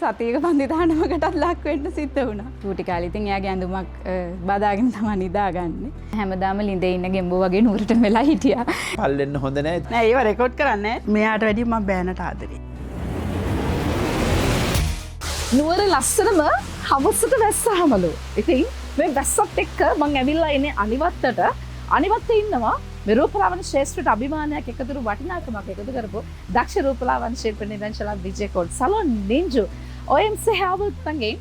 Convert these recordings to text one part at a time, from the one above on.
සතියක පන්දිදානමකටත් ලක් වෙන්න සිද්ධ වුණා. චූටි කාලේ ඉතින් එයාගේ ඇඳුමක් බදාගෙන තමයි නිදාගන්නේ. හැමදාම ළිඳේ ඉන්න ගෙම්බෝ වගේ නුවරට වෙලා හිටියා. පල්ලෙන්න හොඳ නැහැ. නෑ ඒව රෙකෝඩ් කරන්නේ. මෙයාට වැඩිය මම බෑනට ආදරේ. නුවර ලස්සනම හවසට වැස්සහමලු. ඉතින් මේ වැස්සත් එක්ක මං ඇවිල්ලා ඉන්නේ අනිවත්තට. අනිවත්තේ ඉන්නවා මේ රූපලාවන්‍ය ශාස්ත්‍රයට අභිමානයක් එකතුරු වටිනාකමක් එකතු කරපු දක්ෂ රූපලාවන්‍ය ශිල්ප නිර්දේශකලා විජේ කෝඩ් සලෝන් නින්ජු OMC හැවල්තන්ගේ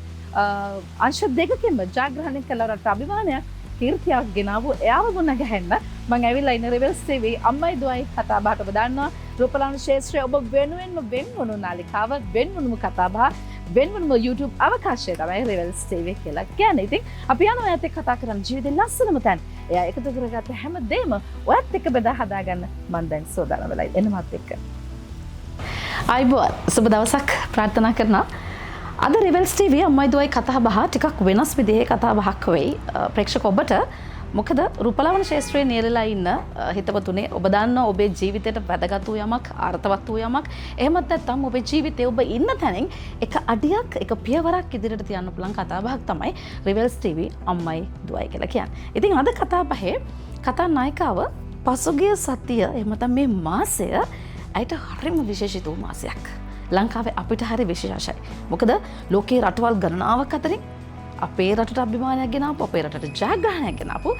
අංශ දෙකකින්ම ජයග්‍රහණය කළාට අභිමානයක් කීර්තියක් ගෙනාවු එයාව මුණ ගැහෙන්න මම ඇවිල්ලා ඉන්නේ රිවල්ස් TV අම්මයි දුවයි කතා බහට ඔබ දන්නවා රූපලාවන්‍ය ශාස්ත්‍රයේ ඔබ වෙනුවෙන්ම වෙන්වුණු නාලිකාව වෙන්වුණුම කතා බහ වෙන්වුණුම YouTube අවකාශය තමයි රිවල්ස් TV කියලා කියන්නේ. ඉතින් අපි යනවා එයාත් එක්ක කතා කරන්න ජීවිතේ ලස්සනම තැන. එයා එකතු කරගත්ත හැමදේම ඔයත් එක්ක බෙදා හදාගන්න මම දැන් සෝදානම් වෙලා එනමත් එක්ක. ආයිබෝන් සුබ දවසක් ප්‍රාර්ථනා කරනවා. අද රිවල්ස් TV අම්මයි දුවයි කතා බහ ටිකක් වෙනස් විදිහේ කතා බහක් වෙයි. ප්‍රේක්ෂක ඔබට මොකද රූපලාවන්‍ය ශාස්ත්‍රයේ නියැලලා ඉන්න හිතවතුනේ ඔබ දන්නා ඔබේ ජීවිතයට වැදගත් වූ යමක් අර්ථවත් වූ යමක් එහෙමත් නැත්නම් ඔබේ ජීවිතේ ඔබ ඉන්න තැනින් එක අඩියක් එක පියවරක් ඉදිරියට තියන්න පුළුවන් කතා බහක් තමයි රිවල්ස් TV අම්මයි දුවයි කියලා කියන්නේ. ඉතින් අද කතා බහේ කතා නායිකාව පසුගිය සතිය එහෙම නැත්නම් මේ මාසය ඇයට හරිම විශේෂිත වූ මාසයක්. ලංකාවේ අපිට හරි විශේෂයි. මොකද ලෝකේ රටවල් ගණනාවක් අතරින් අපේ රටට අභිමානයක් ගෙනාවු අපේ රටට ජයග්‍රහණයක් ගෙනාවු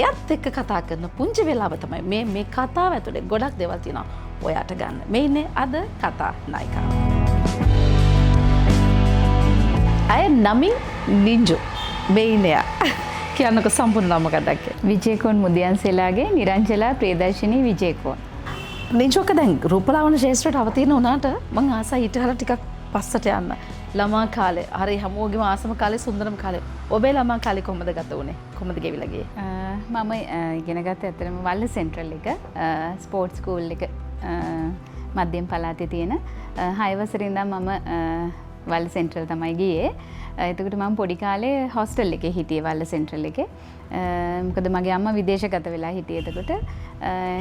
එයත් එක්ක කතා කරන පුංචි වෙලාව තමයි මේ කතාව ඇතුලේ ගොඩක් දේවල් තියෙනවා ඔයාට ගන්න. මේ ඉන්නේ අද කතා නායිකාව. අය නමින් නින්ජු මේ ඉන්නේ කියන්නකො සම්පූර්ණ නම මොකක්ද කියලා. විජේකෝන් මුදියන්සෙලාගේ නිරංජලා ප්‍රියදර්ශිනී විජේකෝන්. නින්ජුක දැන් රූපලාවන්‍ය ශාස්ත්‍රයට අවතීන වුණාට මං ආසයි ඊටහර ටිකක් පස්සට යන්න. ළමා කාලේ හරි හැමෝගෙම ආසම කාලේ සුන්දරම කාලේ. ඔබේ ළමා කාලේ කොහොමද ගත වුනේ? කොහොමද ගෙවිලා ගියේ? මම ඉගෙන ගත්තේ ඇත්තටම වල්ල සෙන්ට්‍රල් එක ස්පෝර්ට්ස් ස්කූල් එක මධ්‍යම පළාතේ තියෙන 6 වසරේ ඉඳන් මම වල්ල සෙන්ට්‍රල් තමයි ගියේ. එතකොට මම පොඩි කාලේ හොස්ටල් එකේ හිටියේ වල්ල සෙන්ට්‍රල් එකේ. මොකද මගේ අම්මා විදේශගත වෙලා හිටියේ එතකොට.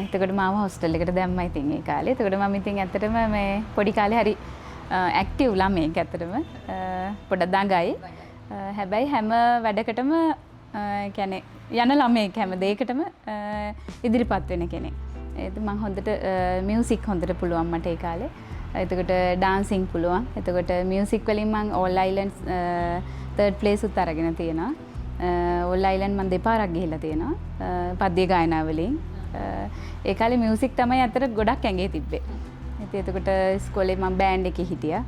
එතකොට මාව හොස්ටල් එකට දැම්මා ඉතින් ඒ කාලේ. එතකොට මම ඉතින් ඇත්තටම මේ පොඩි කාලේ හරි ඇක්ටිව් ළමයෙක් ඇත්තටම පොඩක් දඟයි. හැබැයි හැම වැඩකටම කියන්නේ යන ළමයෙක් හැම දෙයකටම ඉදිරිපත් වෙන කෙනෙක්. ඒත් මම හොඳට මියුසික් හොඳට පුළුවන් මට ඒ කාලේ. එතකොට ඩාන්සින් පුළුවන්. එතකොට මියුසික් වලින් මම ඕල් අයිලන්ඩ්ස් 3rd place උත් අරගෙන තියෙනවා. ඕල් අයිලන්ඩ් මම දෙපාරක් ගිහිල්ලා තියෙනවා. පද්‍ය ගායනා වලින්. ඒ කාලේ මියුසික් තමයි අතට ගොඩක් ඇඟේ තිබ්බේ. එතකොට ස්කෝලේ මම බෑන්ඩ් එකේ හිටියා.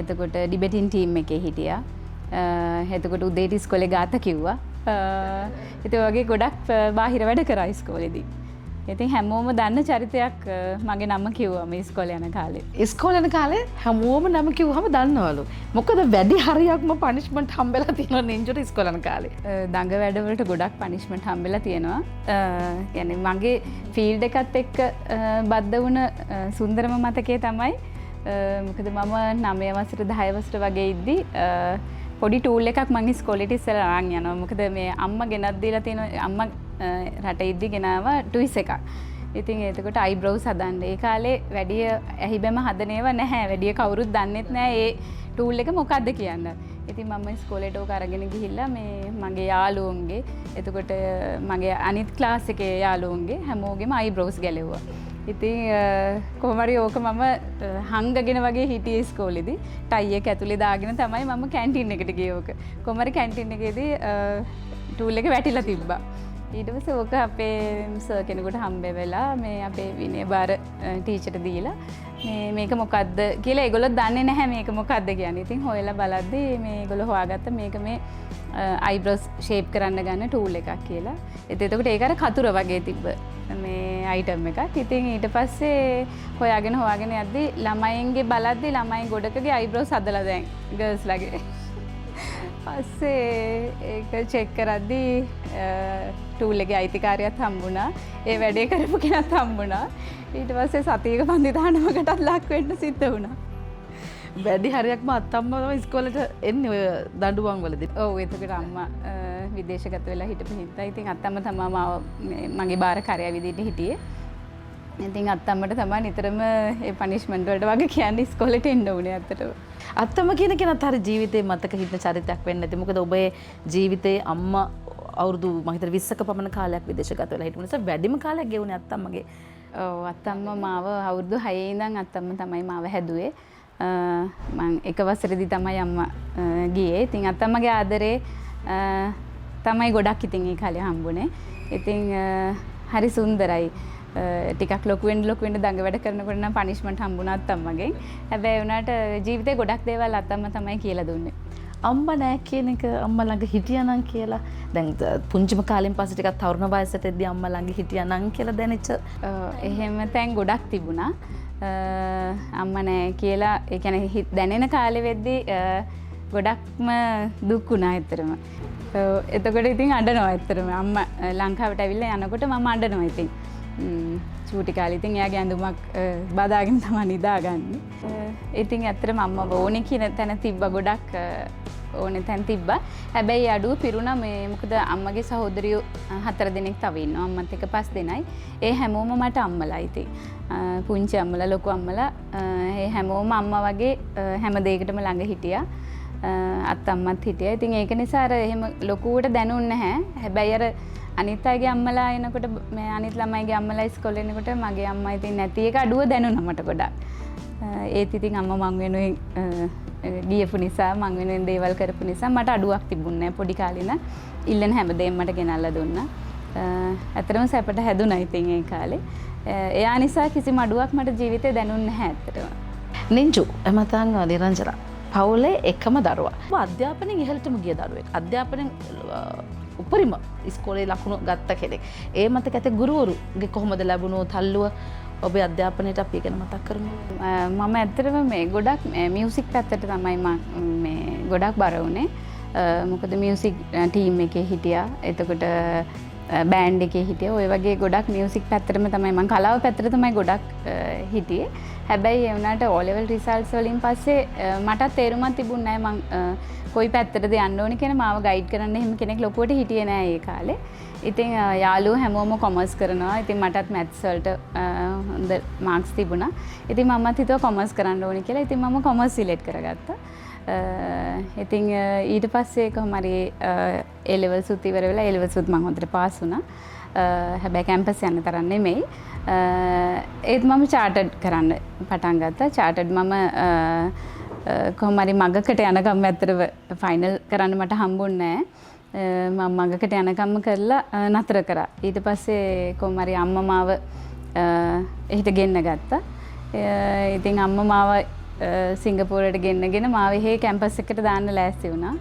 එතකොට ඩිබේටින් ටීම් එකේ හිටියා. එතකොට උදේට ඉස්කෝලේ ගාත කිව්වා. ඉතින් වගේ ගොඩක් බාහිර වැඩ කරා ඉස්කෝලේදී. ඉතින් හැමෝම දන්න චරිතයක් මගේ නම කිව්වා මේ ඉස්කෝලේ යන කාලේ. ඉස්කෝලේ යන කාලේ හැමෝම නම කිව්වම දන්නවලු. මොකද වැඩි හරියක්ම පනිෂ්මන්ට් හම්බෙලා තියෙනවා නින්ජුට ඉස්කෝලේ යන කාලේ. දඟ වැඩවලට ගොඩක් පනිෂ්මන්ට් හම්බෙලා තියෙනවා. يعني මගේ ෆීල්ඩ් එකත් එක්ක බද්ධ වුණ සුන්දරම මතකයේ තමයි මොකද මම 9 වසර 10 වසර වගේ ඉද්දි පොඩි ටූල් එකක් මම ඉස්කෝලේට ඉස්සෙල්ලා අරන් යනවා. මොකද මේ අම්මා ගෙනත් දීලා තියෙන අම්මා රට ඉද්දි ගෙනාවා ටුයිස් එකක්. ඉතින් එතකොට අයිබ්‍රෝස් හදන්න. ඒ කාලේ වැඩි ඇහිබැම හදන ඒවා නැහැ. වැඩි කවුරුත් දන්නෙත් නැහැ ඒ ටූල් එක මොකක්ද කියන්න. ඉතින් මම ඉස්කෝලේට ඕක අරගෙන ගිහිල්ලා මේ මගේ යාළුවන්ගේ එතකොට මගේ අනිත් ක්ලාස් එකේ යාළුවන්ගේ හැමෝගෙම අයිබ්‍රෝස් ගැලෙව්වා. ඉතින් කොහොම හරි ඕක මම හංගගෙන වගේ හිටියේ ඉස්කෝලේදී. ටයි එක ඇතුලේ දාගෙන තමයි මම කැන්ටින් එකට ගියේ ඕක. කොහොම හරි කැන්ටින් එකේදී ටූල් එක වැටිලා තිබ්බා. ඊට පස්සේ ඕක අපේ සර් කෙනෙකුට හම්බ වෙලා මේ අපේ විනය බාර ටීචර්ට දීලා මේක මොකද්ද කියලා ඒගොල්ලෝ දන්නේ නැහැ මේක මොකද්ද කියන්නේ. ඉතින් හොයලා බලද්දී මේගොල්ලෝ හොයාගත්ත මේක මේ අයිබ්‍රෝස් ෂේප් කරන්න ගන්න ටූල් එකක් කියලා. එතකොට ඒක අර කතුර වගේ තිබ්බ මේ අයිටම් එකක්. ඉතින් ඊට පස්සේ හොයාගෙන යද්දී ළමයින්ගේ බලද්දී ළමයි ගොඩකගේ අයිබ්‍රෝස් හදලා දැන් ගර්ල්ස්ලාගේ. පස්සේ ඒක චෙක් කරද්දී ටූල් එකේ අයිතිකාරියත් හම්බුණා. ඒ වැඩේ කරපු කෙනත් හම්බුණා. ඊට පස්සේ සතියක පන්දිදානමකටත් ලක් වෙන්න සිද්ධ වුණා. වැඩි හරියක්ම අත්තම්ම තමයි ඉස්කෝලේට එන්නේ ඔය දඬුවම් වලදී. ඔව් එතකොට අම්මා විදේශගත වෙලා හිටපු හින්දා ඉතින් අත්තම්ම තමයි මගේ බාරකාරයා විදිහට හිටියේ. ඉතින් අත්තම්මට තමයි නිතරම ඒ පනිෂ්මන්ට් වලට වගේ කියන්නේ ඉස්කෝලේට එන්න ඕනේ අතට. අත්තම කියන කෙනත් හරි ජීවිතේ මතක හිටින චරිතයක් වෙන්න ඇති. මොකද ඔබේ ජීවිතේ අම්මා අවුරුදු මම හිතන 20ක පමණ කාලයක් විදේශගත වෙලා හිටපු නිසා වැඩිම කාලයක් ගෙවුනේ අත්තම්මගේ. ඔව් අත්තම්ම මාව අවුරුදු 6 ඉඳන් අත්තම්ම තමයි මාව හැදුවේ. මම එක වසරේදී තමයි අම්මා ගියේ. ඉතින් අත්තම්මගේ ආදරේ තමයි ගොඩක් ඉතින් ඒ කාලේ හම්බුනේ. ඉතින් හරි සුන්දරයි. ටිකක් ලොකු වෙන්න දඟ වැඩ කරනකොට නම් පනිෂ්මන්ට් හම්බුණා අත්තම්මගෙන්. හැබැයි උනාට ජීවිතේ ගොඩක් දේවල් අත්තම්ම තමයි කියලා දුන්නේ. අම්මා නෑ කියන එක අම්මා ළඟ හිටියානම් කියලා දැන් පුංචිම කාලෙන් පස්සේ ටිකක් තරුණ වයසට එද්දී අම්මා ළඟ හිටියානම් කියලා දැනෙච්ච එහෙම තැන් ගොඩක් තිබුණා. අම්මා නෑ කියලා ඒ කියන්නේ දැනෙන කාලෙ වෙද්දී ගොඩක්ම දුක් වුණා ඇත්තටම. එතකොට ඉතින් අඬනවා ඇත්තටම. අම්මා ලංකාවට ඇවිල්ලා යනකොට මම අඬනවා ඉතින්. චූටි කාලේ ඉතින් එයාගේ ඇඳුමක් බදාගෙන තමයි නිදාගන්නේ. ඉතින් ඇත්තටම අම්මා ඕනේ කියන තැන තිබ්බා ගොඩක් ඕනේ තැන් තිබ්බා. හැබැයි අඩුව පිරුණා මේ මොකද අම්මගේ සහෝදරියෝ 4 දෙනෙක් තව ඉන්නවා. අම්මත් එක්ක 5 දෙනයි. ඒ හැමෝම මට අම්මලා ඉතින්. පුංචි අම්මලා ලොකු අම්මලා ඒ හැමෝම අම්මා වගේ හැම දෙයකටම ළඟ හිටියා. අත්තම්මත් හිටියා. ඉතින් ඒක නිසා අර එහෙම ලොකුවට දැනුන්නේ නැහැ. හැබැයි අර අනිත් අයගේ අම්මලා එනකොට මේ අනිත් ළමයිගේ අම්මලා ඉස්කෝලේ එනකොට මගේ අම්මා ඉතින් නැති එක අඩුව දැනුණා මට ගොඩක්. ඒත් ඉතින් අම්මා මං වෙනුවෙන් ගියපු නිසා මං වෙනුවෙන් දේවල් කරපු නිසා මට අඩුවක් තිබුණේ නැහැ. පොඩි කාලේ ඉඳන් ඉල්ලන හැමදේම මට ගෙනල්ලා දුන්නා. ඇත්තටම සැපට හැදුණා ඉතින් ඒ කාලේ. එයා නිසා කිසිම අඩුවක් මට ජීවිතේ දැනුන්නේ නැහැ ඇත්තටම. නින්ජු එමතන් නිරංජන පවුලේ එකම දරුවා. අධ්‍යාපනයෙන් ඉහළටම ගිය දරුවෙක්. අධ්‍යාපනයෙන් උපරිම ඉස්කෝලේ ලකුණු ගත්ත කෙනෙක්. ඒ මතක ඇති ගුරුවරුගේ කොහොමද ලැබුණෝ තල්ලුව ඔබේ අධ්‍යාපනයට අපි ගැන මතක් කරමු. මම ඇත්තටම මේ ගොඩක් මියුසික් පැත්තට තමයි මේ ගොඩක් බර වුණේ. මොකද මියුසික් ටීම් එකේ හිටියා. එතකොට බෑන්ඩ් එකේ හිටියා. ඔය වගේ ගොඩක් මියුසික් පැත්තටම තමයි මම කලාව පැත්තට තමයි ගොඩක් හිටියේ. හැබැයි ඒ වුණාට O level results වලින් පස්සේ මටත් තේරුමක් තිබුණේ නැහැ මං කොයි පැත්තටද යන්න ඕනේ කියන මාව ගයිඩ් කරන්න එහෙම කෙනෙක් ලොකුවට හිටියේ නෑ ඒ කාලේ. ඉතින් යාළුවෝ හැමෝම කොමර්ස් කරනවා. ඉතින් මටත් මැත්ස් වලට හොඳ මාක්ස් තිබුණා. ඉතින් මමත් හිතුවා කොමර්ස් කරන්න ඕනේ කියලා. ඉතින් මම කොමර්ස් සිලෙක්ට් කරගත්තා. ඉතින් ඊට පස්සේ කොහොම හරි A levels උත් ඉවර වෙලා A levels උත් මම හොඳට පාස් වුණා. හැබැයි කැම්පස් යන්න තරම් නෙමෙයි. ඒත් මම චාටඩ් කරන්න පටන් ගත්තා. චාටඩ් මම කොහොම හරි මගකට යනකම් ඇත්තටම ෆයිනල් කරන්න මට හම්බුන්නේ නැහැ. මම මගකට යනකම්ම කරලා නතර කරා. ඊට පස්සේ කොහොම හරි අම්මා මාව එහිට ගෙන්න ගත්තා. ඉතින් අම්මා මාව සිංගප්පූරුවට ගෙන්නගෙන මාව එහෙ කැම්පස් එකට දාන්න ලෑස්ති වුණා.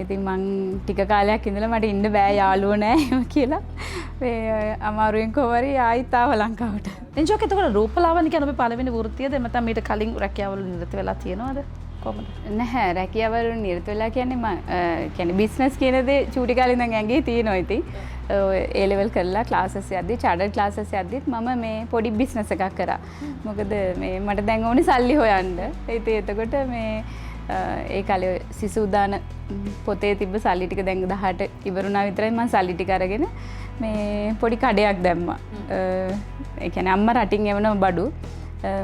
ඉතින් මං ටික කාලයක් ඉඳලා මට ඉන්න බෑ යාළුවෝ නැහැ එහෙම කියලා. මේ අමාරුවෙන් කොහොමරි ආයිත් ආව ලංකාවට. නින්ජෝක එතකොට රූපලාවන්‍ය කියන ඔබේ පළවෙනි වෘත්තියද නැත්නම් මීට කලින් රැකියාවල නිරත වෙලා තියෙනවද? කොහොමද? නැහැ රැකියාවල නිරත වෙලා කියන්නේ මම කියන්නේ බිස්නස් කියන දේ චූටි කාලේ ඉඳන් ඇඟේ තියෙනවා ඉතින්. A level කරලා ක්ලාසස් යද්දි චාටර්ඩ් ක්ලාසස් යද්දිත් මම මේ පොඩි බිස්නස් එකක් කරා. මොකද මේ මට දැන් ඕනේ සල්ලි හොයන්න. ඉතින් එතකොට මේ ඒ කාලේ සිසු උදාන පොතේ තිබ්බ සල්ලි ටික දැන් 18 ඉවරුණා විතරයි මම සල්ලි ටික අරගෙන මේ පොඩි කඩයක් දැම්මා. ඒ කියන්නේ අම්මා රටින් එවන බඩු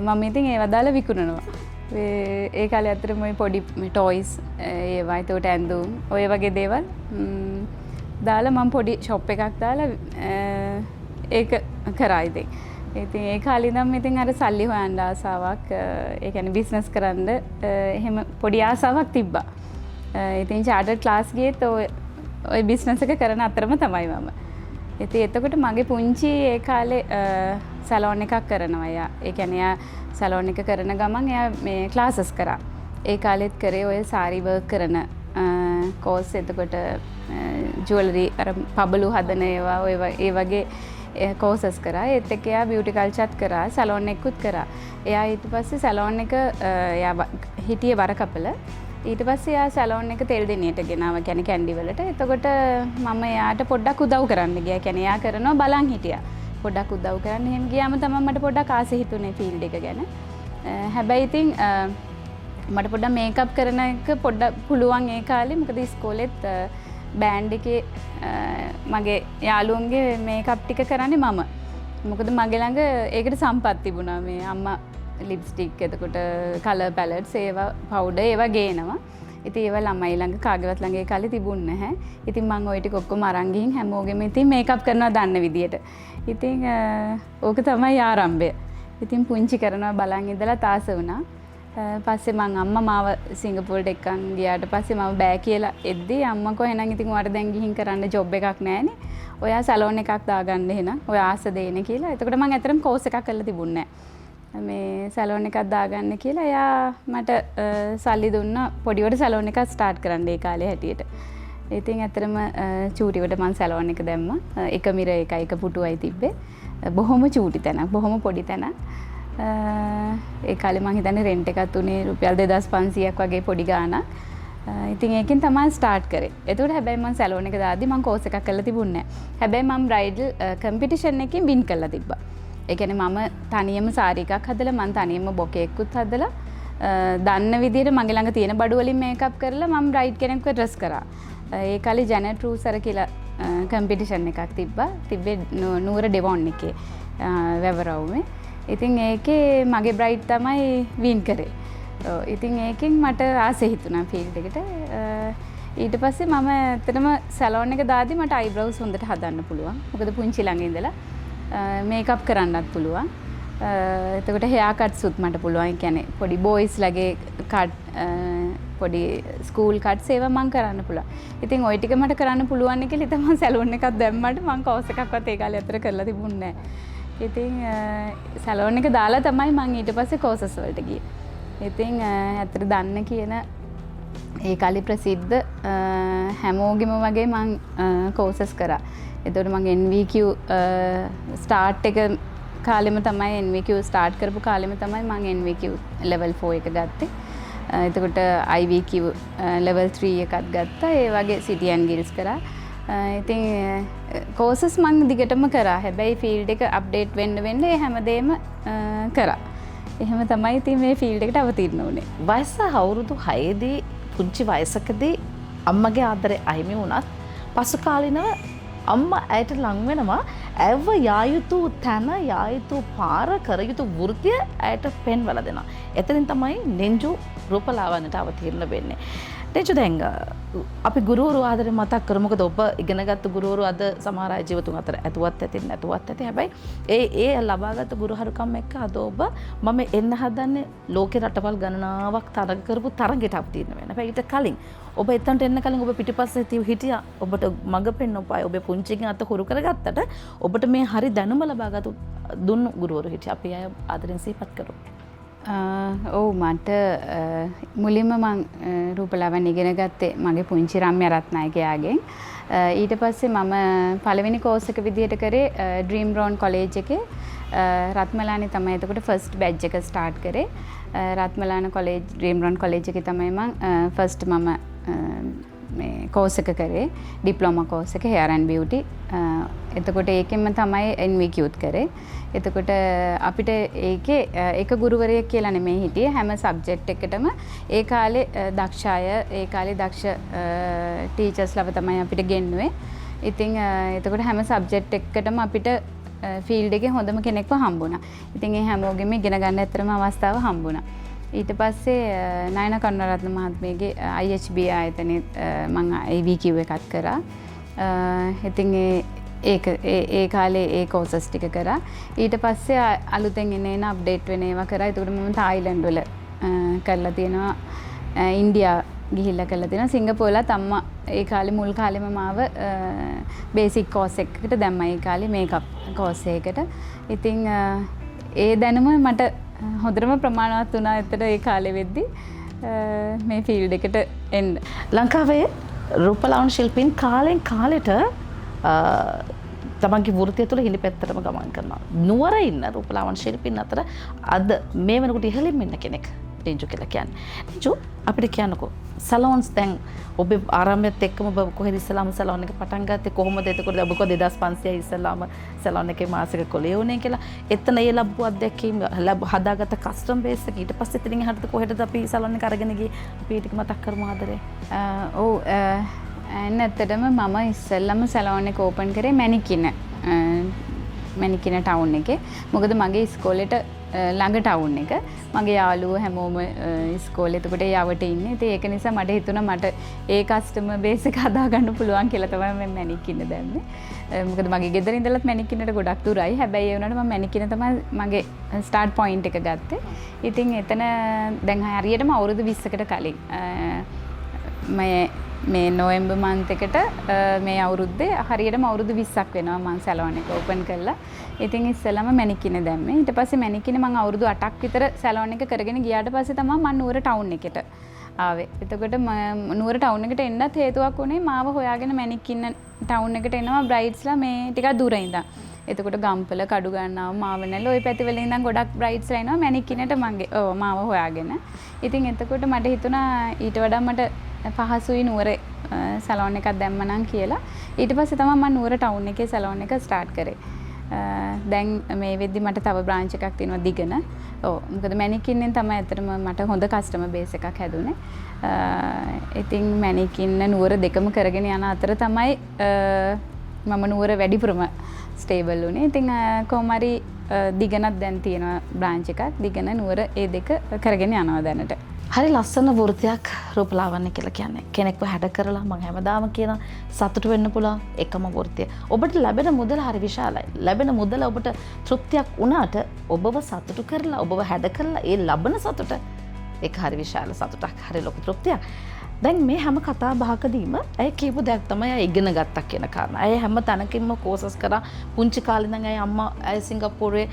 මම ඉතින් ඒව දාලා විකුණනවා. ඒ කාලේ ඇත්තටම මේ පොඩි ටොයිස් ඒවා ඒකට ඇඳුම් ඔය වගේ දේවල් දාලා මම පොඩි ෂොප් එකක් දාලා ඒක කරා ඉතින්. ඉතින් ඒ කාලේ ඉඳන් ඉතින් අර සල්ලි හොයන්න ආසාවක් ඒ කියන්නේ බිස්නස් කරන්න එහෙම පොඩි ආසාවක් තිබ්බා. ඉතින් චාටර්ඩ් ක්ලාස් ගියේත් ඔය බිස්නස් එක කරන අතරම තමයි මම. ඉතින් එතකොට මගේ පුංචි ඒ කාලේ සැලෝන් එකක් කරනවා එයා. ඒ කියන්නේ එයා සැලෝන් එක කරන ගමන් එයා මේ ක්ලාසස් කරා. ඒ කාලෙත් කරේ ඔය සාරි වර්ක් කරන කෝස්. එතකොට ජුවලරි අර පබලු හදන ඒවා ඔය ඒ වගේ කෝසස් කරා. ඒත් එක්ක එයා බියුටි කල්චර්ත් කරා. සැලෝන් එකකුත් කරා. එයා ඊට පස්සේ සැලෝන් එක එයා හිටියේ වරකපල. ඊට පස්සේ එයා සැලෝන් එක තෙල් දෙනියට ගෙනාවා. කියන්නේ කැන්ඩි වලට. එතකොට මම එයාට පොඩ්ඩක් උදව් කරන්න ගියා. කියන්නේ එයා කරනවා බලන් හිටියා. පොඩ්ඩක් උදව් කරන්න. එහෙම ගියාම තමයි මට පොඩ්ඩක් ආසෙ හිතුනේ ෆීල්ඩ් එක ගැන. හැබැයි ඉතින් මට පොඩ්ඩක් මේකප් කරන එක පොඩ්ඩක් පුළුවන් ඒ කාලේ. මොකද ඉස්කෝලෙත් බෑන්ඩ් එකේ මගේ යාළුවන්ගේ මේකප් ටික කරන්නේ මම. මොකද මගේ ළඟ ඒකට සම්පත් තිබුණා මේ අම්මා ලිප්ස්ටික් එතකොට කලර් පැලට්ස් ඒවා පවුඩර් ඒවා ගේනවා. ඉතින් ඒවා ළමයි ළඟ කාගේවත් ළඟ ඒ කාලේ තිබුණේ නැහැ. ඉතින් මම ওই ටික ඔක්කොම අරන් ගිහින් හැමෝගෙම ඉතින් මේකප් කරනවා දන්න විදියට. ඉතින් ඕක තමයි ආරම්භය. ඉතින් පුංචි කරනවා බලන් ඉඳලා තාස වුණා. පස්සේ මං අම්මා මාව සිංගප්පූරුවට එක්කන් ගියාට පස්සේ මම බෑ කියලා එද්දී අම්මා කෝ එහෙනම් ඉතින් ඔයාලට දැන් ගිහින් කරන්න ජොබ් එකක් නැහැනේ. ඔයා සැලෝන් එකක් දාගන්න එහෙනම්. ඔයා ආස දෙන්නේ කියලා. එතකොට මං ඇත්තටම කෝස් එකක් කරලා තිබුණේ නැහැ. මේ සැලෝන් එකක් දාගන්න කියලා එයා මට සල්ලි දුන්නා පොඩිවට සැලෝන් එකක් ස්ටාර්ට් කරන්න ඒ කාලේ හැටියට. ඉතින් ඇත්තටම චූටිවට මං සැලෝන් එක දැම්මා. එක මිර එකයි එක පුටුවයි තිබ්බේ. බොහොම චූටි තැනක්. බොහොම පොඩි තැනක්. ඒ කාලේ මං හිතන්නේ රෙන්ට් එකක් උනේ රුපියල් 2500ක් වගේ පොඩි ගාණක්. ඉතින් ඒකෙන් තමයි ස්ටාර්ට් කරේ. ඒතකොට හැබැයි මං සැලෝන් එක දාද්දි මං කෝස් එකක් කරලා තිබුණේ නැහැ. හැබැයි මම බ්‍රයිඩල් කම්පිටිෂන් එකකින් වින් කරලා තිබ්බා. ඒ කියන්නේ මම තනියම සාරි එකක් හදලා මං තනියම බොකේකුත් හදලා දන්න විදිහට මගේ ළඟ තියෙන බඩු වලින් මේකප් කරලා මම බ්‍රයිඩ් කෙනෙක්ව ඩ්‍රෙස් කරා. ඒ කාලේ ජැනට් රූසර් කියලා කම්පිටිෂන් එකක් තිබ්බේ නූර ඩෙවොන් එකේ වැවරවුමේ. ඉතින් ඒකේ මගේ බ්‍රයිඩ් තමයි වින් කරේ. ඉතින් ඒකෙන් මට ආසෙ හිතුණා ෆීල්ඩ් එකට. ඊට පස්සේ මම ඇත්තටම සැලෝන් එක දාද්දි මට අයිබ්‍රවුස් හොඳට හදන්න පුළුවන්. මොකද පුංචි ළඟ ඉඳලා මේකප් කරන්නත් පුළුවන්. එතකොට හෙයා කට්ස්ුත් මට පුළුවන්. ඒ කියන්නේ පොඩි බොයිස් ලගේ කට් පොඩි ස්කූල් කට්ස් ඒවා මම කරන්න පුළුවන්. ඉතින් ওই ටික මට කරන්න පුළුවන් කියලා ඉතින් මම සැලෝන් එකක් දැම්මට මම කෝස් එකක්වත් ඒ කාලේ අතර කරලා තිබුණේ නැහැ. ඉතින් සැලෝන් එක දාලා තමයි මම ඊට පස්සේ කෝසස් වලට ගියේ. ඉතින් ඇත්තට දන්න කියන ඒ කාලේ ප්‍රසිද්ධ හැමෝගෙම වගේ මම කෝසස් කරා. එතකොට මම NVQ ස්ටාර්ට් එක කාලෙම තමයි NVQ ස්ටාර්ට් කරපු කාලෙම තමයි මම NVQ level 4 එක ගත්තේ. එතකොට IVQ level 3 එකක් ගත්තා. ඒ වගේ City and Guilds කරා. ඉතින් කෝසස් මං දිගටම කරා. හැබැයි ෆීල්ඩ් එක අප්ඩේට් වෙන්න ඒ හැමදේම කරා. එහෙම තමයි ඉතින් මේ ෆීල්ඩ් එකට අවතීර්ණ වුණේ. වයස අවුරුදු 6 දී පුංචි වයසකදී අම්මගේ ආදරේ අහිමි වුණත් පසු කාලිනව අම්මා ඇයට ලං වෙනවා. ඇව යා යුතු තැන යා යුතු පාර කර යුතු වෘත්තිය ඇයට පෙන්වලා දෙනවා. එතනින් තමයි නෙන්ජු රූපලාවන්‍යයට අවතීර්ණ වෙන්නේ. නෙන්ජු දැන් අපි ගුරුවරු ආදරේ මතක් කරමු. මොකද ඔබ ඉගෙනගත්තු ගුරුවරු අද සමහර අය ජීවතුන් අතර ඇතුවත් ඇති නැතුවත් ඇති. හැබැයි ඒ ලබාගත් ගුරුහරුකම් එක්ක අද ඔබ මම එන්න හදන්නේ ලෝකේ රටවල් ගණනාවක් තරඟ කරපු තරඟයට අවතීර්ණ වෙන්න. හැබැයි ඊට කලින් ඔබ එතනට එන්න කලින් ඔබ පිටිපස්සේ හිටියා. ඔබට මඟ පෙන්වපු අය ඔබ පුංචිකින් අත හුරු කරගත්තට ඔබට මේ හරි දැනුම ලබාගත්තු දුන්නු ගුරුවරු හිටියා. අපි අය ආදරෙන් සිහිපත් කරමු. ඔව් මට මුලින්ම මං රූපලාවන්‍ය ඉගෙන ගත්තේ මගේ පුංචි රම්‍ය රත්නායකයාගෙන්. ඊට පස්සේ මම පළවෙනි කෝස් එක විදිහට කරේ ඩ්‍රීම් රෝන් කොලේජ් එකේ. රත්මලානේ තමයි එතකොට ෆස්ට් බැච් එක ස්ටාර්ට් කරේ. රත්මලාන කොලේජ් ඩ්‍රීම් රෝන් කොලේජ් එකේ තමයි මම ෆස්ට් මම මේ කෝස් එක කරේ. ඩිප්ලෝමා කෝස් එක hair and beauty. එතකොට ඒකෙන්ම තමයි NVQ කරේ. එතකොට අපිට ඒකේ එක ගුරුවරයෙක් කියලා නෙමෙයි හිටියේ. හැම සබ්ජෙක්ට් එකකටම ඒ කාලේ දක්ෂ අය, ඒ කාලේ දක්ෂ ටීචර්ස්ලව තමයි අපිට ගෙන්නුවේ. ඉතින් එතකොට හැම සබ්ජෙක්ට් එකකටම අපිට ෆීල්ඩ් එකේ හොඳම කෙනෙක්ව හම්බුණා. ඉතින් ඒ හැමෝගෙම ඉගෙන ගන්න ඇත්තටම අවස්ථාව හම්බුණා. ඊට පස්සේ නයන කරුණාරත්න මහත්මියගේ IHB ආයතනයේ මම IVQ එකක් කරා. ඉතින් ඒ කාලේ ඒ කෝසස් ටික කරා. ඊට පස්සේ අලුතෙන් එන අප්ඩේට් වෙන ඒවා කරා. ඒකට මම තායිලන්ඩ් වල කරලා තියෙනවා. ඉන්දියා ගිහිල්ලා කරලා තියෙනවා. සිංගප්පූරුවලත් අම්මා ඒ කාලේ මුල් කාලෙම මාව බේසික් කෝස් එකකට දැම්මා. ඒ කාලේ මේකප් කෝස් එකකට. ඉතින් ඒ දැනුම මට හොඳටම ප්‍රමාණවත් වුණා. ඇත්තට ඒ කාලේ වෙද්දි මේ ෆීල්ඩ් එකට එන්න. ලංකාවේ රූපලාවන්‍ය ශිල්පීන් කාලෙන් කාලෙට තමන්ගේ වෘත්තිය තුළ හිලි පැත්තටම ගමන් කරනවා. නුවර ඉන්න රූපලාවන්‍ය ශිල්පීන් අතර අද මේ වෙනකොට ඉහළින් ඉන්න කෙනෙක් නෙන්ජු කියලා කියන්නේ. නෙන්ජු අපිට කියන්නකෝ සලෝන්ස් දැන් ඔබේ ආරම්භයත් එක්කම ඔබ කොහෙද ඉස්සලාම සලෝන් එක පටන් ගත්තේ කොහොමද? එතකොට ඔබ කොහොමද 2500 ඉස්සලාම සලෝන් එකේ මාසික කොලේ වුණේ කියලා. එතන ඒ ලැබුව අත්දැකීම් හදාගත්ත කස්ටම් බේස් එක ඊට පස්සේ එතනින් එහාට කොහෙටද අපි සලෝන් එක අරගෙන ගියේ? අපි ටික මතක් කරමු ආදරේ. ඔව් ඇත්තටම මම ඉස්සෙල්ලම සැලෝන් එක ඕපන් කරේ මැනිකින මැනිකින ටවුන් එකේ. මොකද මගේ ඉස්කෝලේට ළඟ ටවුන් එක. මගේ යාළුවෝ හැමෝම ඉස්කෝලේ එතකොට යවට ඉන්නේ. ඉතින් ඒක නිසා මට හිතුණා මට ඒ කස්ටමර් බේස් එක හදාගන්න පුළුවන් කියලා තමයි මම මැනිකින දැම්මේ. මොකද මගේ ගෙදර ඉඳලත් මැනිකිනට ගොඩක් දුරයි. හැබැයි ඒ වුණාට මම මැනිකින තමයි මගේ ස්ටාර්ට් පොයින්ට් එක ගත්තේ. ඉතින් එතන දැන් හරියටම අවුරුදු 20කට කලින් මේ නොවැම්බර් මන්ත් එකට මේ අවුරුද්දේ හරියටම අවුරුදු 20ක් වෙනවා මම සැලෝන් එක ඕපන් කළා. ඉතින් ඉස්සෙල්ලාම මැනිකින දැම්මේ. ඊට පස්සේ මැනිකින මම අවුරුදු 8ක් විතර සැලෝන් එක කරගෙන ගියාට පස්සේ තමයි මම නුවර ටවුන් එකට ආවේ. එතකොට නුවර ටවුන් එකට එන්නත් හේතුවක් උනේ මාව හොයාගෙන මැනිකින ටවුන් එකට එනවා බ්‍රයිඩ්ස්ලා මේ ටිකක් දුර ඉඳන්. එතකොට ගම්පල කඩු ගන්නවා මාවනල ওই පැතිවල ඉඳන් ගොඩක් බ්‍රයිඩ්ස්ලා එනවා මැනිකිනට මාව හොයාගෙන. ඉතින් එතකොට මට හිතුණා ඊට වඩා මට පහසුයි නුවර සැලෝන් එකක් දැම්මනම් කියලා. ඊට පස්සේ තමයි මම නුවර ටවුන් එකේ සැලෝන් එක ස්ටාර්ට් කරේ. දැන් මේ වෙද්දි මට තව බ්‍රාන්ච් එකක් තියෙනවා දිගන. ඔව් මොකද මැනිකින්ෙන් තමයි ඇත්තටම මට හොඳ කස්ටමර් බේස් එකක් හැදුනේ. ඉතින් මැනිකින් නුවර දෙකම කරගෙන යන අතර තමයි මම නුවර වැඩිපුරම ස්ටේබල් වුණේ. ඉතින් කොහොම හරි දිගනක් දැන් තියෙනවා බ්‍රාන්ච් එකක්. දිගන නුවර ඒ දෙක කරගෙන යනවා දැනට. හරි ලස්සන වෘත්තියක් රූපලාවන්‍ය කියලා කියන්නේ. කෙනෙක්ව හැඩ කරලා මම හැමදාම කියන සතුටු වෙන්න පුළුවන් එකම වෘත්තිය. ඔබට ලැබෙන මුදල හරි විශාලයි. ලැබෙන මුදල ඔබට තෘප්තියක් වුණාට ඔබව සතුටු කරලා ඔබව හැඩ කරලා ඒ ලබන සතුට ඒක හරි විශාල සතුටක්. හරි ලොකු තෘප්තියක්. දැන් මේ හැම කතා බහකදීම ඇය කියපු දෙයක් තමයි ඇය ඉගෙන ගත්තා කියන කාරණා. ඇය හැම තැනකින්ම කෝසස් කරා. පුංචි කාලේ ඉඳන් ඇය අම්මා ඇය සිංගප්පූරුවේ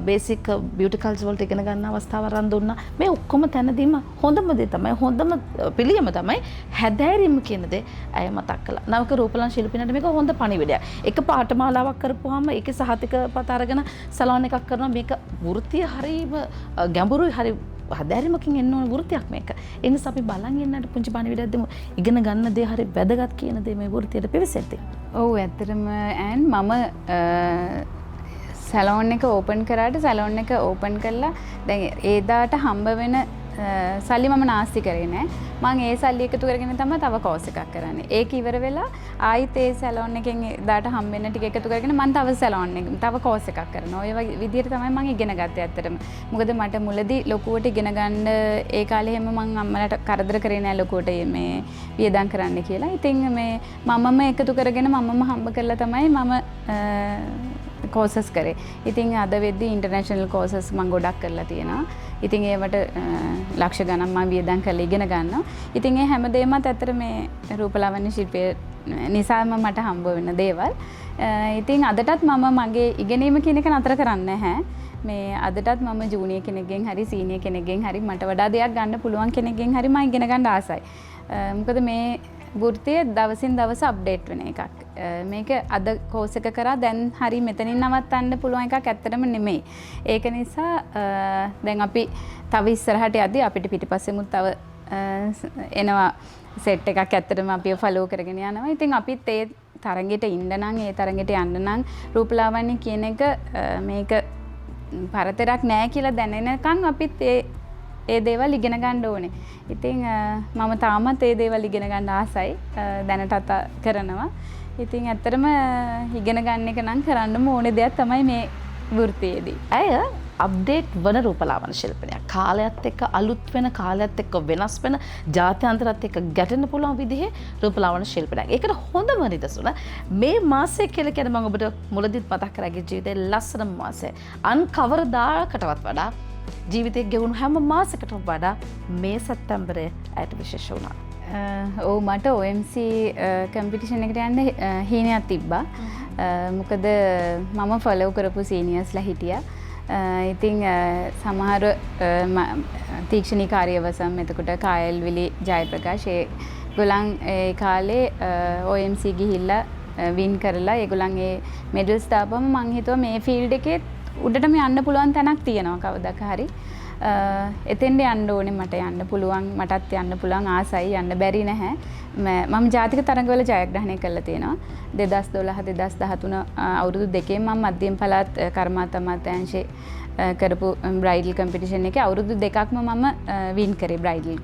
බේසික් බියුටි කල්චර් වලට ඉගෙන ගන්න අවස්ථාව අරන් දුන්නා. මේ ඔක්කොම තැනදීම හොඳම දේ තමයි හොඳම පිළියම තමයි හැදෑරීම කියන දේ ඇය මතක් කළා. නවක රූපලාවන්‍ය ශිල්පිනියට මේක හොඳ පණිවිඩයක්. එක පාඨමාලාවක් කරපුවාම ඒකේ සහතික පත අරගෙන සලෝන් එකක් කරනවා. මේක වෘත්තිය හරිම ගැඹුරුයි හරි හදාරීමකින් එන්න ඕන වෘත්තියක් මේක. ඒ නිසා අපි බලන් ඉන්නට පුංචි පණිවිඩයක් දෙමු. ඉගෙන ගන්න දේ හරි වැදගත් කියන දේ මේ වෘත්තියට පිවිසෙද්දී. ඔව් ඇත්තටම මම සැලෝන් එක ඕපන් කරාට සැලෝන් එක ඕපන් කළා දැන් ඒදාට හම්බ වෙන සල්ලි මම නාස්ති කරේ නෑ. මම ඒ සල්ලි එකතු කරගෙන තමයි තව කෝස් එකක් කරන්නේ. ඒක ඉවර වෙලා ආයිත් ඒ සැලෝන් එකෙන් එදාට හම්බෙන්න ටික එකතු කරගෙන මම තව සැලෝන් එක තව කෝස් එකක් කරනවා. ඔය වගේ විදිහට තමයි මම ඉගෙන ගත්තේ ඇත්තටම. මොකද මට මුලදී ලොකුවට ඉගෙන ගන්න ඒ කාලේ හැම මම අම්මලාට කරදර කරේ නෑ ලොකුවට මේ වියදම් කරන්න කියලා. ඉතින් මේ මමම එකතු කරගෙන මමම හම්බ කරලා තමයි මම කෝසස් කරේ. ඉතින් අද වෙද්දී ඉන්ටර්නැෂනල් කෝසස් මම ගොඩක් කරලා තියෙනවා. ඉතින් ඒවට ලක්ෂ ගණන් මම වියදම් කරලා ඉගෙන ගන්නවා. ඉතින් ඒ හැමදේමත් ඇත්තට මේ රූපලාවන්‍ය ශිල්පය නිසාම මට හම්බ වෙන දේවල්. ඉතින් අදටත් මම මගේ ඉගෙනීම කියන එක නතර කරන්නේ නැහැ. මේ අදටත් මම ජූනියර් කෙනෙක්ගෙන් හරි සීනියර් කෙනෙක්ගෙන් හරි මට වඩා දෙයක් ගන්න පුළුවන් කෙනෙක්ගෙන් හරි මම ඉගෙන ගන්න ආසයි. මොකද මේ වෘත්තිය දවසින් දවස අප්ඩේට් වෙන එකක්. මේක අද කෝස් එක කරා දැන් හරි මෙතනින් නවත්තන්න පුළුවන් එකක් ඇත්තටම නෙමෙයි. ඒක නිසා දැන් අපි තව ඉස්සරහට යද්දී අපිට පිටිපස්සෙමුත් තව එනවා සෙට් එකක් ඇත්තටම අපිව ෆලෝ කරගෙන යනවා. ඉතින් අපිත් ඒ තරගෙට ඉන්න නම් ඒ තරගෙට යන්න නම් රූපලාවන්‍ය කියන එක මේක පරතරයක් නෑ කියලා දැනෙනකන් අපිත් ඒ දේවල් ඉගෙන ගන්න ඕනේ. ඉතින් මම තාමත් ඒ දේවල් ඉගෙන ගන්න ආසයි. දැනටත් කරනවා. ඉතින් ඇත්තටම ඉගෙන ගන්න එක නම් කරන්නම ඕනේ දෙයක් තමයි මේ වෘත්තියේදී. ඇය අප්ඩේට් වන රූපලාවන්‍ය ශිල්පිනියක්. කාලයත් එක්ක අලුත් වෙන කාලයත් එක්ක වෙනස් වෙන ජාත්‍යන්තරත් එක්ක ගැටෙන්න පුළුවන් විදිහේ රූපලාවන්‍ය ශිල්පිනියක්. ඒකට හොඳම නිදසුන මේ මාසය කියලා කියන මම ඔබට මුලදීත් මතක් කරාගේ ජීවිතේ ලස්සනම මාසය. අන් කවරදාකටවත් වඩා ජීවිතේ ගෙවුණු හැම මාසයකටම වඩා මේ සැප්තැම්බරය ඇයට විශේෂ වුණා. ඔව් මට OMC කම්පිටිෂන් එකට යන්න හීනයක් තිබ්බා. මොකද මම ෆලෝ කරපු සීනියර්ස්ලා හිටියා. ඉතින් සමහර තීක්ෂණී කාර්යවසම් එතකොට කායල්විලි ජයප්‍රකාශ් ඒගොල්ලන් ඒ කාලේ OMC ගිහිල්ලා වින් කරලා ඒගොල්ලන් ඒ මෙඩල්ස් දාපම මං හිතුවා මේ ෆීල්ඩ් එකේ උඩටම යන්න පුළුවන් තැනක් තියෙනවා කවදාක හරි. එතෙන්ට යන්න ඕනේ මට යන්න පුළුවන් මටත් යන්න පුළුවන් ආසයි යන්න බැරි නැහැ. මම ජාතික තරඟවල ජයග්‍රහණය කළා තියෙනවා 2012 2013 අවුරුදු දෙකෙන් මම මධ්‍යම පළාත් කර්මාන්ත අමාත්‍යාංශේ කරපු බ්‍රයිඩල් කම්පිටිෂන් එකේ අවුරුදු දෙකක්ම මම වින් කරේ බ්‍රයිඩල්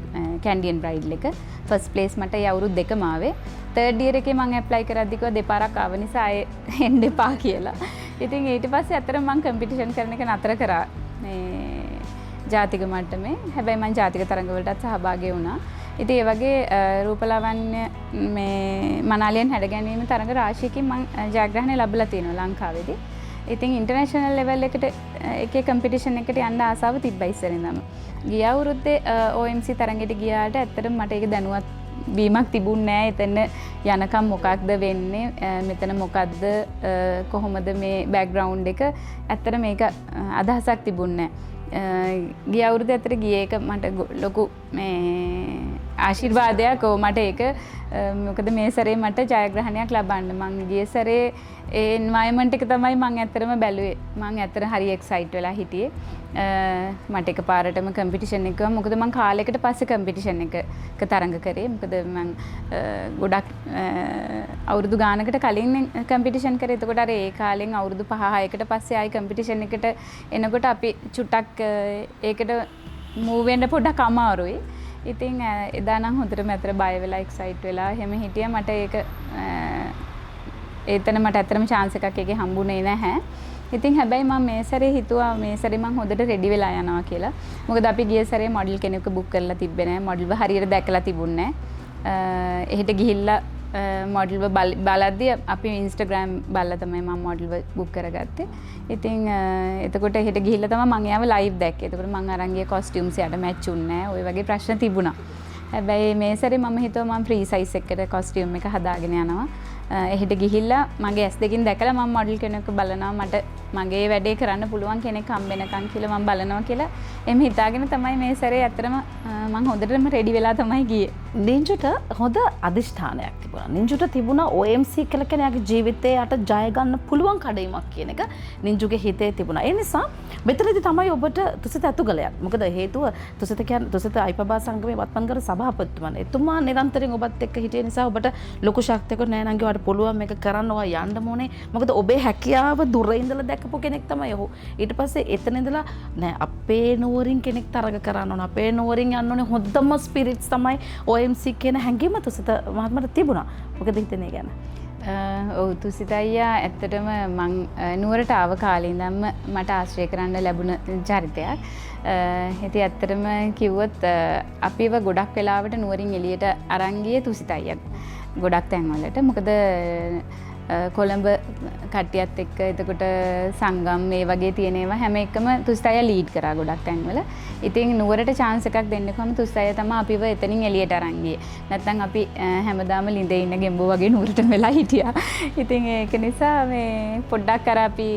කැන්ඩියන් බ්‍රයිඩල් එක ෆස්ට් ප්ලේස් මට ඒ අවුරුදු දෙකම ආවේ. තර්ඩ් ඉයර් එකේ මම ඇප්ලයි කරද්දි කිව්වා දෙපාරක් ආව නිසා ආයේ එන්න එපා කියලා. ඉතින් ඊට පස්සේ ඇත්තටම මම කම්පිටිෂන් කරන එක නතර කරා මේ ජාතික මට්ටමේ. හැබැයි මම ජාතික තරඟවලටත් සහභාගී වුණා. ඉතින් ඒ වගේ රූපලාවන්‍ය මේ මනාලියෙන් හැඩ ගැනීම තරඟ රාශියකින් මම ජයග්‍රහණ ලැබලා තියෙනවා ලංකාවේදී. ඉතින් ඉන්ටර්නැෂනල් ලෙවල් එකට එකේ කම්පිටිෂන් එකට යන්න ආසාව තිබ්බා ඉස්සරින්දම. ගිය අවුරුද්දේ OMC තරඟෙට ගියාට ඇත්තටම මට ඒක දැනුවත් වීමක් තිබුණේ නැහැ. එතන යනකම් මොකක්ද වෙන්නේ, මෙතන මොකක්ද, කොහොමද මේ බෑග්ග්‍රවුන්ඩ් එක, ඇත්තට මේක අදහසක් තිබුණේ නැහැ. ගිය අවුරුද්දේ ඇත්තට ගියේ එක මට ලොකු මේ ආශිර්වාදයක්. මට ඒක මොකද මේ සැරේ මට ජයග්‍රහණයක් ලබන්න මං ගිය සැරේ ඒ එන්වයරන්මන්ට් එක තමයි මං ඇත්තටම බැලුවේ. මං ඇත්තට හරි එක්සයිට් වෙලා හිටියේ. මට එකපාරටම කම්පිටිෂන් එක, මොකද මං කාලයකට පස්සේ කම්පිටිෂන් එකක තරඟ කරේ. මොකද මං ගොඩක් අවුරුදු ගානකට කලින් කම්පිටිෂන් කරේ. එතකොට අර ඒ කාලෙන් අවුරුදු 5-6කට පස්සේ ආයි කම්පිටිෂන් එකට එනකොට අපි චුට්ටක් ඒකට මූව් වෙන්න පොඩ්ඩක් අමාරුයි. ඉතින් එදා නම් හොඳටම ඇතර බය වෙලා එක්සයිට් වෙලා එහෙම හිටියා. මට ඒක එතන මට ඇත්තටම chance එකක් ඒකේ හම්බුනේ නැහැ. ඉතින් හැබැයි මම මේ සැරේ හිතුවා මේ සැරේ මම හොඳට රෙඩි වෙලා යනවා කියලා. මොකද අපි ගිය සැරේ මොඩල් කෙනෙක්ව බුක් කරලා තිබ්බේ නැහැ. මොඩල්ව හරියට දැකලා තිබුණේ නැහැ. එහෙට ගිහිල්ලා මොඩල්ව බලද්දී අපි Instagram බලලා තමයි මම මොඩල්ව බුක් කරගත්තේ. ඉතින් එතකොට එහෙට ගිහිල්ලා තමයි මම එයාව ලයිව් දැක්කේ. එතකොට මම අරන් ගිය කොස්ටියුම්ස් යට මැච් වුණේ නැහැ. ওই වගේ ප්‍රශ්න තිබුණා. හැබැයි මේ සැරේ මම හිතුවා මම ෆ්‍රී සයිස් එකකට කොස්ටියුම් එක හදාගෙන යනවා. එහෙට ගිහිල්ලා මගේ ඇස් දෙකින් දැකලා මම මොඩල් කෙනෙක්ව බලනවා, මට මගේ වැඩේ කරන්න පුළුවන් කෙනෙක් හම්බෙනකන් කියලා මම බලනවා කියලා එම් හිතාගෙන තමයි මේ සැරේ ඇත්තටම මම හොඳටම රෙඩි වෙලා තමයි ගියේ. නින්ජුට හොඳ අධිෂ්ඨානයක් තිබුණා. නින්ජුට තිබුණා OMC කියලා කෙනෙක්ගේ ජීවිතේ යට ජය ගන්න පුළුවන් කඩයිමක් කියන එක නින්ජුගේ හිතේ තිබුණා. ඒ නිසා මෙතනදී තමයි ඔබට තුසිත ඇතුගලයක්. මොකද හේතුව තුසිත කියන්නේ තුසිත අයිපබා සංගමේ වත්මන්කර සභාපතිතුමන්. එතුමා නිරන්තරයෙන් ඔබත් එක්ක හිටිය නිසා ඔබට ලොකු ශක්තියක් නෑ නංගි ඔයාලට පුළුවන් මේක කරන්න ඔයා යන්න ඕනේ. මොකද ඔබේ හැකියාව දුර ඉඳලා දැකපු කෙනෙක් තමයි ඔහු. ඊට පස්සේ එතන ඉඳලා නෑ අපේ නුවරින් කෙනෙක් තරග කරන්න ඕන. අපේ නුවරින් යන්න ඕනේ හොඳම ස්පිරිට්ස් තමයි OMC කියන හැඟීම තුසිත මහත්මයාට තිබුණා. මොකද හිතන්නේ ගැන? ඔව් තුසිත අයියා ඇත්තටම මං නුවරට ආව කාලේ ඉඳන්ම මට ආශ්‍රය කරන්න ලැබුණ චරිතයක්. ඉතින් ඇත්තටම කිව්වොත් අපිව ගොඩක් වෙලාවට නුවරින් එළියට අරන් ගියේ තුසිත අයියා. ගොඩක් තැන්වලට. මොකද කොළඹ කට්ටියත් එක්ක එතකොට සංගම් මේ වගේ තියෙන ඒවා හැම එකම තුසිත අයියා ලීඩ් කරා ගොඩක් තැන්වල. ඉතින් නුවරට chance එකක් දෙන්න කොහම තුසිත අයියා තමයි අපිව එතනින් එළියට අරන් ගියේ. නැත්නම් අපි හැමදාම ලිඳේ ඉන්න ගෙම්බෝ වගේ නුවරට වෙලා හිටියා. ඉතින් ඒක නිසා මේ පොඩ්ඩක් අර අපි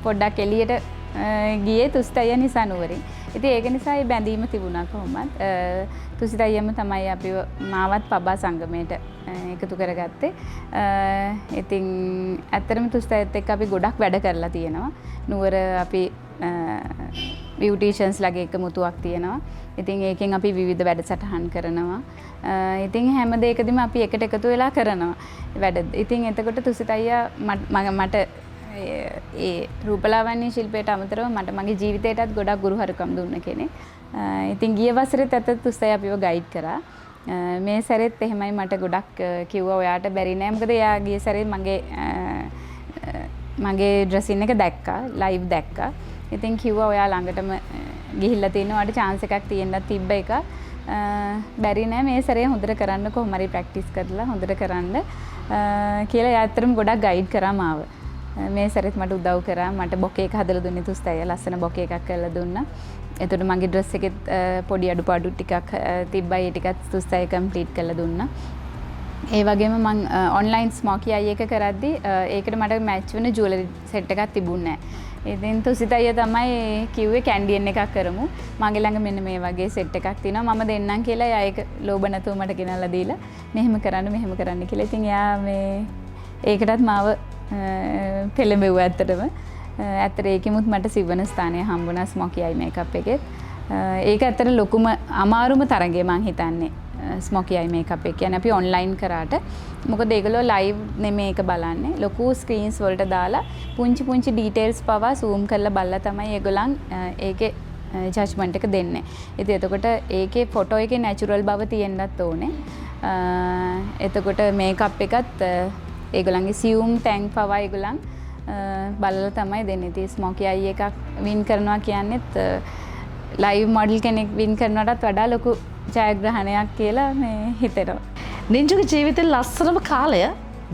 පොඩ්ඩක් එළියට ගියේ තුසිත අයියා නිසා නුවරින්. ඉතින් ඒක නිසා ඒ බැඳීම තිබුණා කොහොමත්. තුසිත අයියම තමයි අපිව මාවත් පබා සංගමයට එකතු කරගත්තේ. ඉතින් ඇත්තටම තුසිත අයියත් එක්ක අපි ගොඩක් වැඩ කරලා තියෙනවා. නුවර අපි බියුටිෂන්ස් ලගේ එකමුතුවක් තියෙනවා. ඉතින් ඒකෙන් අපි විවිධ වැඩසටහන් කරනවා. ඉතින් හැම දෙයකදීම අපි එකට එකතු වෙලා කරනවා වැඩ. ඉතින් එතකොට තුසිත අයියා මට ඒ රූපලාවන්‍ය ශිල්පයට අමතරව මට මගේ ජීවිතයටත් ගොඩක් ගුරුහරුකම් දුන්න කෙනෙක්. ඉතින් ගිය වසරෙත් ඇත්තට තුසිත අයියා අපිව ගයිඩ් කරා. මේ සැරෙත් එහෙමයි මට ගොඩක් කිව්වා ඔයාට බැරි නෑ. මොකද එයා ගිය සැරේ මගේ ඩ්‍රෙසින් එක දැක්කා, ලයිව් දැක්කා. ඉතින් කිව්වා ඔයා ළඟටම ගිහිල්ලා තිනවා ඔයාට chance එකක් තියෙන්නත් තිබ්බ එක. බැරි නෑ මේ සැරේ හොඳට කරන්න කොහොම හරි ප්‍රැක්ටිස් කරලා හොඳට කරන්න කියලා එයා ඇත්තටම ගොඩක් ගයිඩ් කරා මාව. මේ සැරෙත් මට උදව් කරා. මට බොකේ එක හදලා දුන්නේ තුසිත අයියා. ලස්සන බොකේ එකක් කරලා දුන්නා. එතකොට මගේ ඩ්‍රෙස් එකෙත් පොඩි අඩුපාඩු ටිකක් තිබ්බයි. ඒ ටිකත් තුසිත අයියා කම්ප්ලීට් කරලා දුන්නා. ඒ වගේම මම ඔන්ලයින් ස්මෝකි අයි එක කරද්දි ඒකට මට මැච් වෙන ජුවලරි සෙට් එකක් තිබුණේ නැහැ. ඉතින් තුසිත අයියා තමයි කිව්වේ කැන්ඩියන් එකක් කරමු. මගේ ළඟ මෙන්න මේ වගේ සෙට් එකක් තියෙනවා. මම දෙන්නම් කියලා එයා ඒක ලෝභ නැතුව මට ගෙනල්ලා දීලා මෙහෙම කරන්න කියලා. ඉතින් එයා මේ ඒකටත් මාව පෙළඹෙව්වා ඇත්තටම. ඇත්තට ඒකෙමුත් මට සිවන ස්ථානය හම්බුණා ස්මෝකි අයි මේකප් එකෙත්. ඒක ඇත්තට ලොකුම අමාරුම තරගය මං හිතන්නේ ස්මෝකි අයි මේකප් එක. කියන්නේ අපි ඔන්ලයින් කරාට මොකද ඒගොල්ලෝ ලයිව් නෙමෙයි ඒක බලන්නේ. ලොකු ස්ක්‍රීන්ස් වලට දාලා පුංචි ඩීටේල්ස් පවා zoom කරලා බලලා තමයි ඒගොල්ලන් ඒකේ ජජ්මන්ට් එක දෙන්නේ. ඉතින් එතකොට ඒකේ ෆොටෝ එකේ නැචරල් බව තියෙන්නත් ඕනේ. එතකොට මේකප් එකත් ඒගොල්ලන්ගේ සියුම් ටැන්ක් පවා ඒගොල්ලන් බලලා තමයි දෙන්නේ. ඉතින් ස්මෝකි අයි එකක් වින් කරනවා කියන්නේත් ලයිව් මොඩල් කෙනෙක් වින් කරනවටත් වඩා ලොකු ජයග්‍රහණයක් කියලා මේ හිතෙනවා. නින්ජුගේ ජීවිතේ ලස්සනම කාලය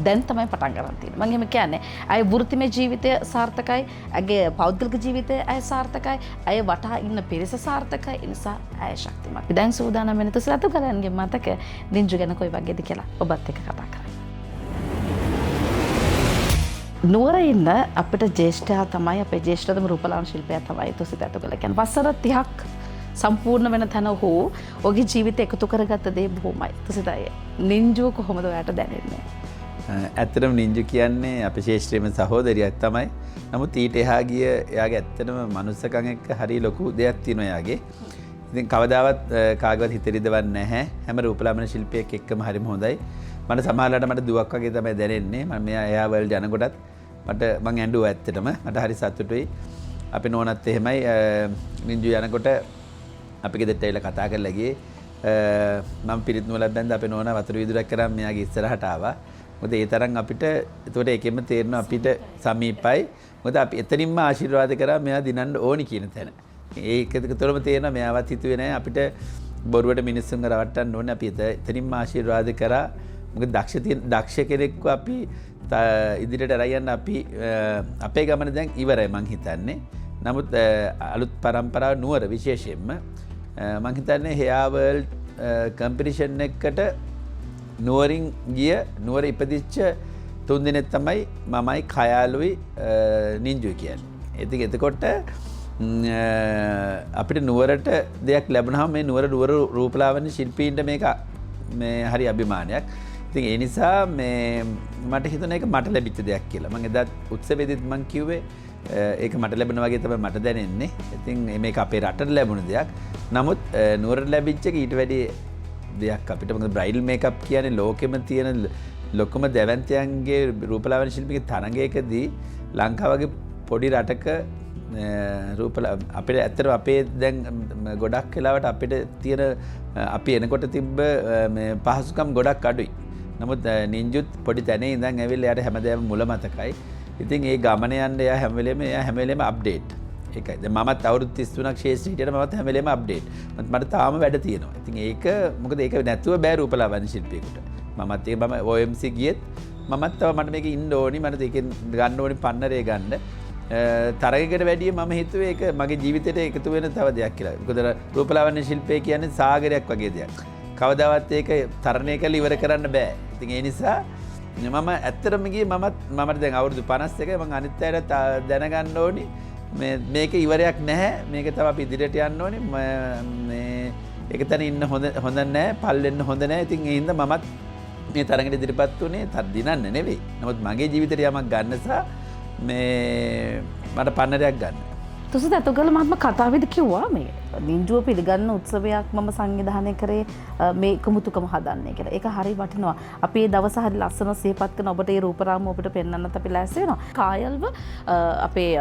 දැන් තමයි පටන් ගන්න තියෙන්නේ. මම එහෙම කියන්නේ අය වෘත්තිමය ජීවිතය සාර්ථකයි, ඇගේ පෞද්ගලික ජීවිතය අය සාර්ථකයි, අය වටා ඉන්න පිරිස සාර්ථකයි. ඒ නිසා අය ශක්තිමත්. දැන් සූදානම් වෙන තුසලතු ගලන්ගේ මතක නින්ජු ගැන කොයි වගේද කියලා ඔබත් එක්ක කතා කරමු. නුවර ඉන්න අපිට ජේෂ්ඨයා තමයි අපේ ජේෂ්ඨතම රූපලාවන්‍ය ශිල්පියා තමයි තුසිතතු ගල. කියන්නේ වසර 30ක් සම්පූර්ණ වෙන තැන හෝ ඔගේ ජීවිතය එකතු කරගත්ත දේ බොහොමයි. තුසිතයි නින්ජු කොහොමද ඔයාට දැනෙන්නේ? ඇත්තටම නින්ජු කියන්නේ අපේ ශේෂ්ත්‍රයේම සහෝදරියක් තමයි. නමුත් ඊට එහා ගිය එයාගේ ඇත්තටම මනුස්සකම් එක්ක හරි ලොකු දෙයක් තියෙනවා එයාගේ. ඉතින් කවදාවත් කාගවත් හිත රිදවන්නේ නැහැ. හැම රූපලාවන්‍ය ශිල්පියෙක් එක්කම හරිම හොඳයි. මට සමහරවිට මට දුවක් වගේ තමයි දැනෙන්නේ. මම මෙයා එයා වර්ල්ඩ් යනකොටත් මම ඇඬුවා ඇත්තටම. මට හරි සතුටුයි. අපි නෝනත් එහෙමයි නින්ජු යනකොට අපි ගෙදරට ඇවිල්ලා කතා කරලා ගියේ. මම පිරිත් නූලක් බැඳ අපේ නෝනා වතුර විදුරක් කරන් මෙයාගේ ඉස්සරහට ආවා. මොකද ඒ තරම් අපිට ඒකට ඒකෙම තේරෙනවා අපිට සමීපයි. මොකද අපි එතනින්ම ආශිර්වාද කරා මෙයා දිනන්න ඕනි කියන තැන. ඒකතරම තේරෙනවා මෙයාවත් හිතුවේ නැහැ අපිට බොරුවට මිනිස්සුන්ව රවට්ටන්න ඕනේ. අපි එතනින්ම ආශිර්වාද කරා. මොකද දක්ෂ කෙනෙක්ව අපි ඉදිරියට අරන් යන්න අපි අපේ ගමන දැන් ඉවරයි මං හිතන්නේ. නමුත් අලුත් පරම්පරාව නුවර විශේෂයෙන්ම මං හිතන්නේ හෙයා වර්ල්ඩ් කම්පිටිෂන් එකකට නුවරින් ගිය නුවර ඉපදිච්ච 3 දෙනෙක් තමයි මමයි කයාලුයි නින්ජුයි කියන්නේ. ඉතින් එතකොට අපිට නුවරට දෙයක් ලැබුණාම මේ නුවර රූපලාවන්‍ය ශිල්පීන්ට මේක මේ හරි අභිමානයක්. ඉතින් ඒ නිසා මේ මට හිතුණා ඒක මට ලැබිච්ච දෙයක් කියලා. මම එදා උත්සවයේදීත් මම කිව්වේ ඒක මට ලැබෙන වගේ තමයි මට දැනෙන්නේ. ඉතින් මේක අපේ රටට ලැබුණ දෙයක්. නමුත් නුවරට ලැබිච්ච එක ඊට වැඩි දෙයක් අපිට. මොකද බ්‍රයිඩල් මේකප් කියන්නේ ලෝකෙම තියෙන ලොකුම දැවැන්තයන්ගේ රූපලාවන්‍ය ශිල්පික තරඟයකදී ලංකාව වගේ පොඩි රටක අපිට ඇත්තටම අපේ දැන් ගොඩක් වෙලාවට අපිට තියෙන අපි එනකොට තිබ්බ මේ පහසුකම් ගොඩක් අඩුයි. නමුත් නින්ජුත් පොඩි තැනේ ඉඳන් ඇවිල්ලා එයාට හැමදේම මුල මතකයි. ඉතින් ඒ ගමන යන්න එයා හැම වෙලේම අප්ඩේට්. ඒකයි. දැන් මමත් අවුරුදු 33ක් ශේෂ්ත්‍ර හිටියට මමත් හැම වෙලේම අප්ඩේට්. මට තාම වැඩ තියෙනවා. ඉතින් ඒක මොකද ඒක නැතුව බෑ රූපලාවන්‍ය ශිල්පියෙකුට. මමත් ඒක මම OMC ගියෙත් මමත් තව මට මේක ඉන්න ඕනි. මට ඒකෙන් ගන්න ඕනි පන්නරේ ගන්න. තරගයකට වැඩිය මම හිතුවේ ඒක මගේ ජීවිතේට එකතු වෙන තව දෙයක් කියලා. මොකද රූපලාවන්‍ය ශිල්පය කියන්නේ සාගරයක් වගේ දෙයක්. කවදාවත් ඒක තරණය කරලා ඉවර කරන්න බෑ. ඉතින් ඒ නිසා මම ඇත්තටම ගියේ මමට දැන් අවුරුදු 51යි. මම අනිත් අයට දැනගන්න ඕනි මේක ඉවරයක් නැහැ. මේක තව අපි ඉදිරියට යන්න ඕනේ. මේ ඒක තැන ඉන්න හොඳ නැහැ. පල්ලෙන්න හොඳ නැහැ. ඉතින් ඒ හින්දා මමත් මේ තරඟට ඉදිරිපත් වුණේ දිනන්න නෙවෙයි. නමුත් මගේ ජීවිතේට යමක් ගන්න සහ මේ මට පන්නරයක් ගන්න. තුසිත ඇතුගල මහත්ම කතාවේදී කිව්වා මේ නින්ජුව පිළිගන්න උත්සවයක් මම සංවිධානය කරේ මේ කමුතුකම හදන්නේ කියලා. ඒක හරි වටිනවා. අපි මේ දවස් හරි ලස්සන සිහිපත් කරන ඔබට මේ රූපරාම ඔබට පෙන්වන්නත් අපි ලෑස්ති වෙනවා. කායල්ව අපේ